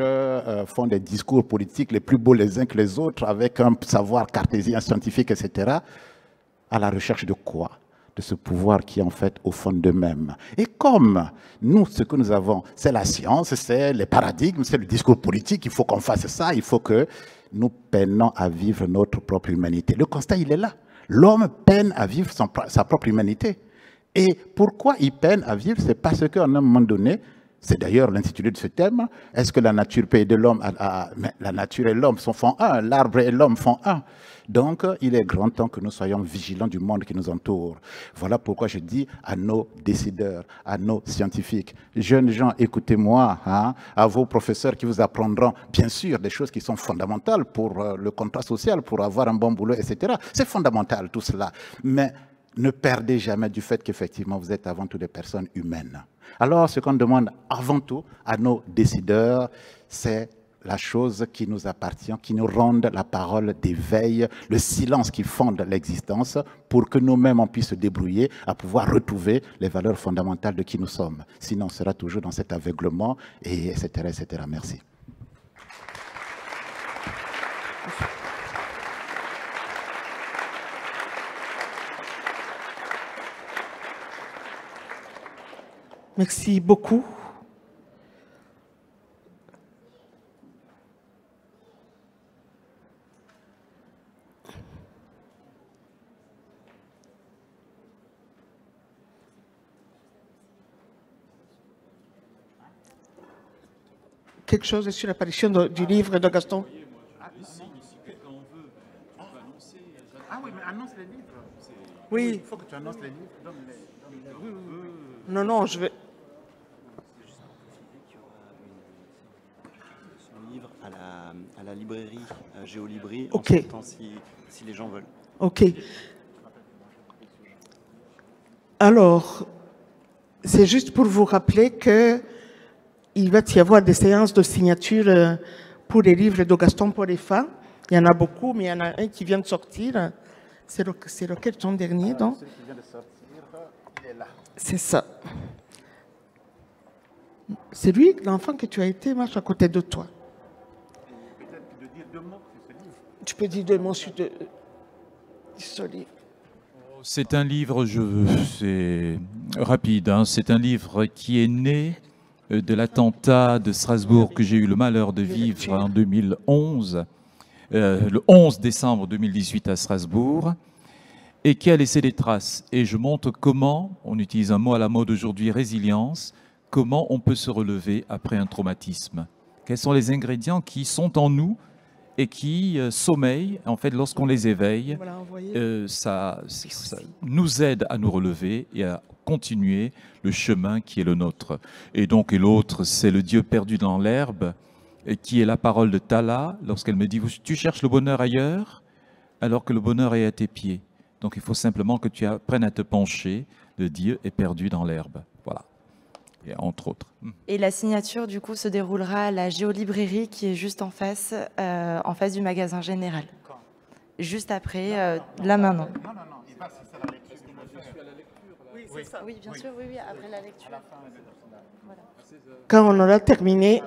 font des discours politiques les plus beaux les uns que les autres, avec un savoir cartésien, scientifique, etc. À la recherche de quoi? De ce pouvoir qui est en fait au fond d'eux-mêmes. Et comme nous, ce que nous avons, c'est la science, c'est les paradigmes, c'est le discours politique, il faut qu'on fasse ça, il faut que nous peinons à vivre notre propre humanité. Le constat, il est là. L'homme peine à vivre sa propre humanité. Et pourquoi il peine à vivre? C'est parce qu'à un moment donné, c'est d'ailleurs l'intitulé de ce thème, est-ce que la nature peut aider l'homme mais la nature et l'homme font un, l'arbre et l'homme font un. Donc, il est grand temps que nous soyons vigilants du monde qui nous entoure. Voilà pourquoi je dis à nos décideurs, à nos scientifiques, jeunes gens, écoutez-moi, hein, à vos professeurs qui vous apprendront, bien sûr, des choses qui sont fondamentales pour le contrat social, pour avoir un bon boulot, etc. C'est fondamental tout cela. Mais ne perdez jamais du fait qu'effectivement, vous êtes avant tout des personnes humaines. Alors, ce qu'on demande avant tout à nos décideurs, c'est la chose qui nous appartient, qui nous rende la parole d'éveil, le silence qui fonde l'existence, pour que nous-mêmes on puisse se débrouiller à pouvoir retrouver les valeurs fondamentales de qui nous sommes. Sinon, on sera toujours dans cet aveuglement, et etc., etc. Merci. Merci beaucoup. Quelque chose sur l'apparition du livre de Gaston? Oui. Il faut que tu annonces les livres. Non, non, je vais... Un livre à la librairie Géolibri, Ok. en sortant si les gens veulent. OK. Alors, c'est juste pour vous rappeler que il va y avoir des séances de signature pour les livres de Gaston Porefa. Il y en a beaucoup, mais il y en a un qui vient de sortir. C'est lequel ton dernier, donc? Celui qui vient de sortir, il est là. C'est ça. C'est lui, l'enfant que tu as été, marche à côté de toi. Peut-être de dire 2 mots sur ce livre. Tu peux dire 2 mots sur ce livre. C'est un livre, c'est rapide, hein, c'est un livre qui est né de l'attentat de Strasbourg que j'ai eu le malheur de vivre en 2011, le 11 décembre 2018 à Strasbourg, et qui a laissé des traces. Et je montre comment, on utilise un mot à la mode aujourd'hui, résilience, comment on peut se relever après un traumatisme. Quels sont les ingrédients qui sont en nous et qui sommeillent, en fait, lorsqu'on les éveille, Voilà, envoyé. ça nous aide à nous relever et à continuer le chemin qui est le nôtre. Et donc, et l'autre, c'est le Dieu perdu dans l'herbe, et qui est la parole de Tala, lorsqu'elle me dit « Tu cherches le bonheur ailleurs, alors que le bonheur est à tes pieds. » Donc, il faut simplement que tu apprennes à te pencher. Le Dieu est perdu dans l'herbe. Voilà. Et entre autres. Et la signature, du coup, se déroulera à la Géolibrairie qui est juste en face du magasin général. Juste après, là maintenant. Non, il va, c'est ça la lecture. Oui, c'est ça. Oui, bien sûr, oui, après la lecture. Quand on aura terminé,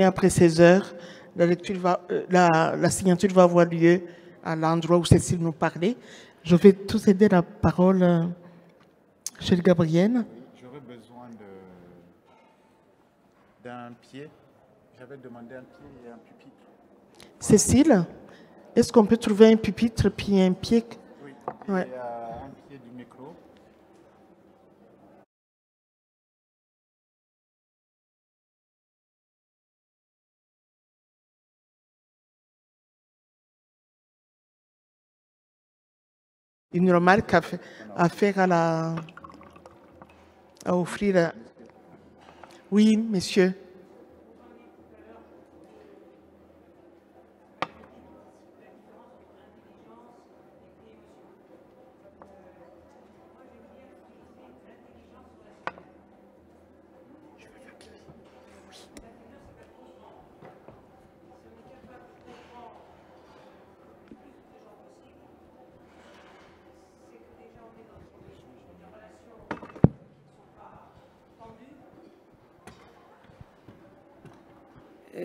après 16 heures, la signature va avoir lieu à l'endroit où Cécile nous parlait. Je vais tout céder la parole chez Gabriel. J'aurais besoin d'un pied. J'avais demandé un pied et un pupitre. Cécile, est-ce qu'on peut trouver un pupitre puis un pied? Oui, Ouais. et un pied du micro. Une remarque à faire à offrir. Oui, monsieur.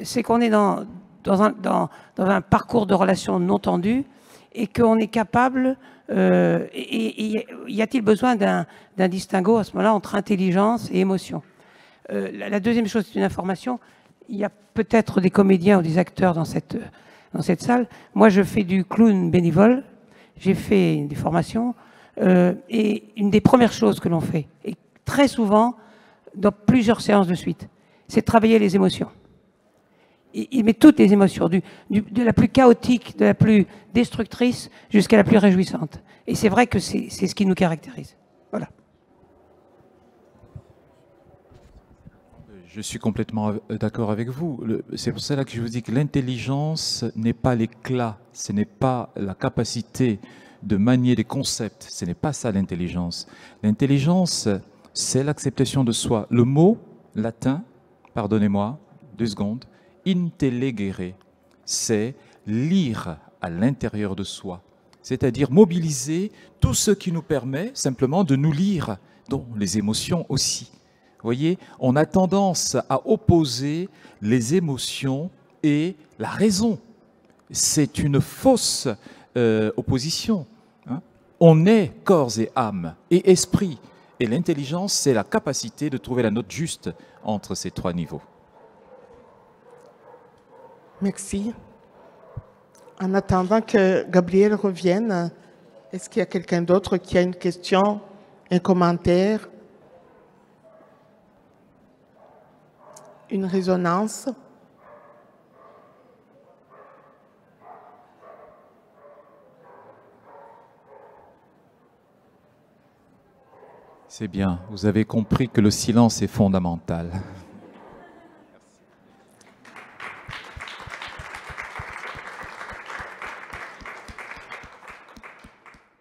C'est qu'on est dans un parcours de relations non tendues et qu'on est capable, y a-t-il besoin d'un distinguo à ce moment-là entre intelligence et émotion? La deuxième chose, c'est une information. Il y a peut-être des comédiens ou des acteurs dans cette salle. Moi, je fais du clown bénévole. J'ai fait des formations. Et une des premières choses que l'on fait, et très souvent, dans plusieurs séances de suite, c'est de travailler les émotions. Il met toutes les émotions, de la plus chaotique, de la plus destructrice, jusqu'à la plus réjouissante. Et c'est vrai que c'est ce qui nous caractérise. Voilà. Je suis complètement d'accord avec vous. C'est pour cela que je vous dis que l'intelligence n'est pas l'éclat, ce n'est pas la capacité de manier des concepts, ce n'est pas ça l'intelligence. L'intelligence, c'est l'acceptation de soi. Le mot latin, pardonnez-moi, 2 secondes, intellegere, c'est lire à l'intérieur de soi, c'est-à-dire mobiliser tout ce qui nous permet simplement de nous lire, dont les émotions aussi. Vous voyez, on a tendance à opposer les émotions et la raison. C'est une fausse opposition. Hein. On est corps et âme et esprit. Et l'intelligence, c'est la capacité de trouver la note juste entre ces 3 niveaux. Merci. En attendant que Gabriel revienne, est-ce qu'il y a quelqu'un d'autre qui a une question, un commentaire, une résonance? C'est bien, vous avez compris que le silence est fondamental.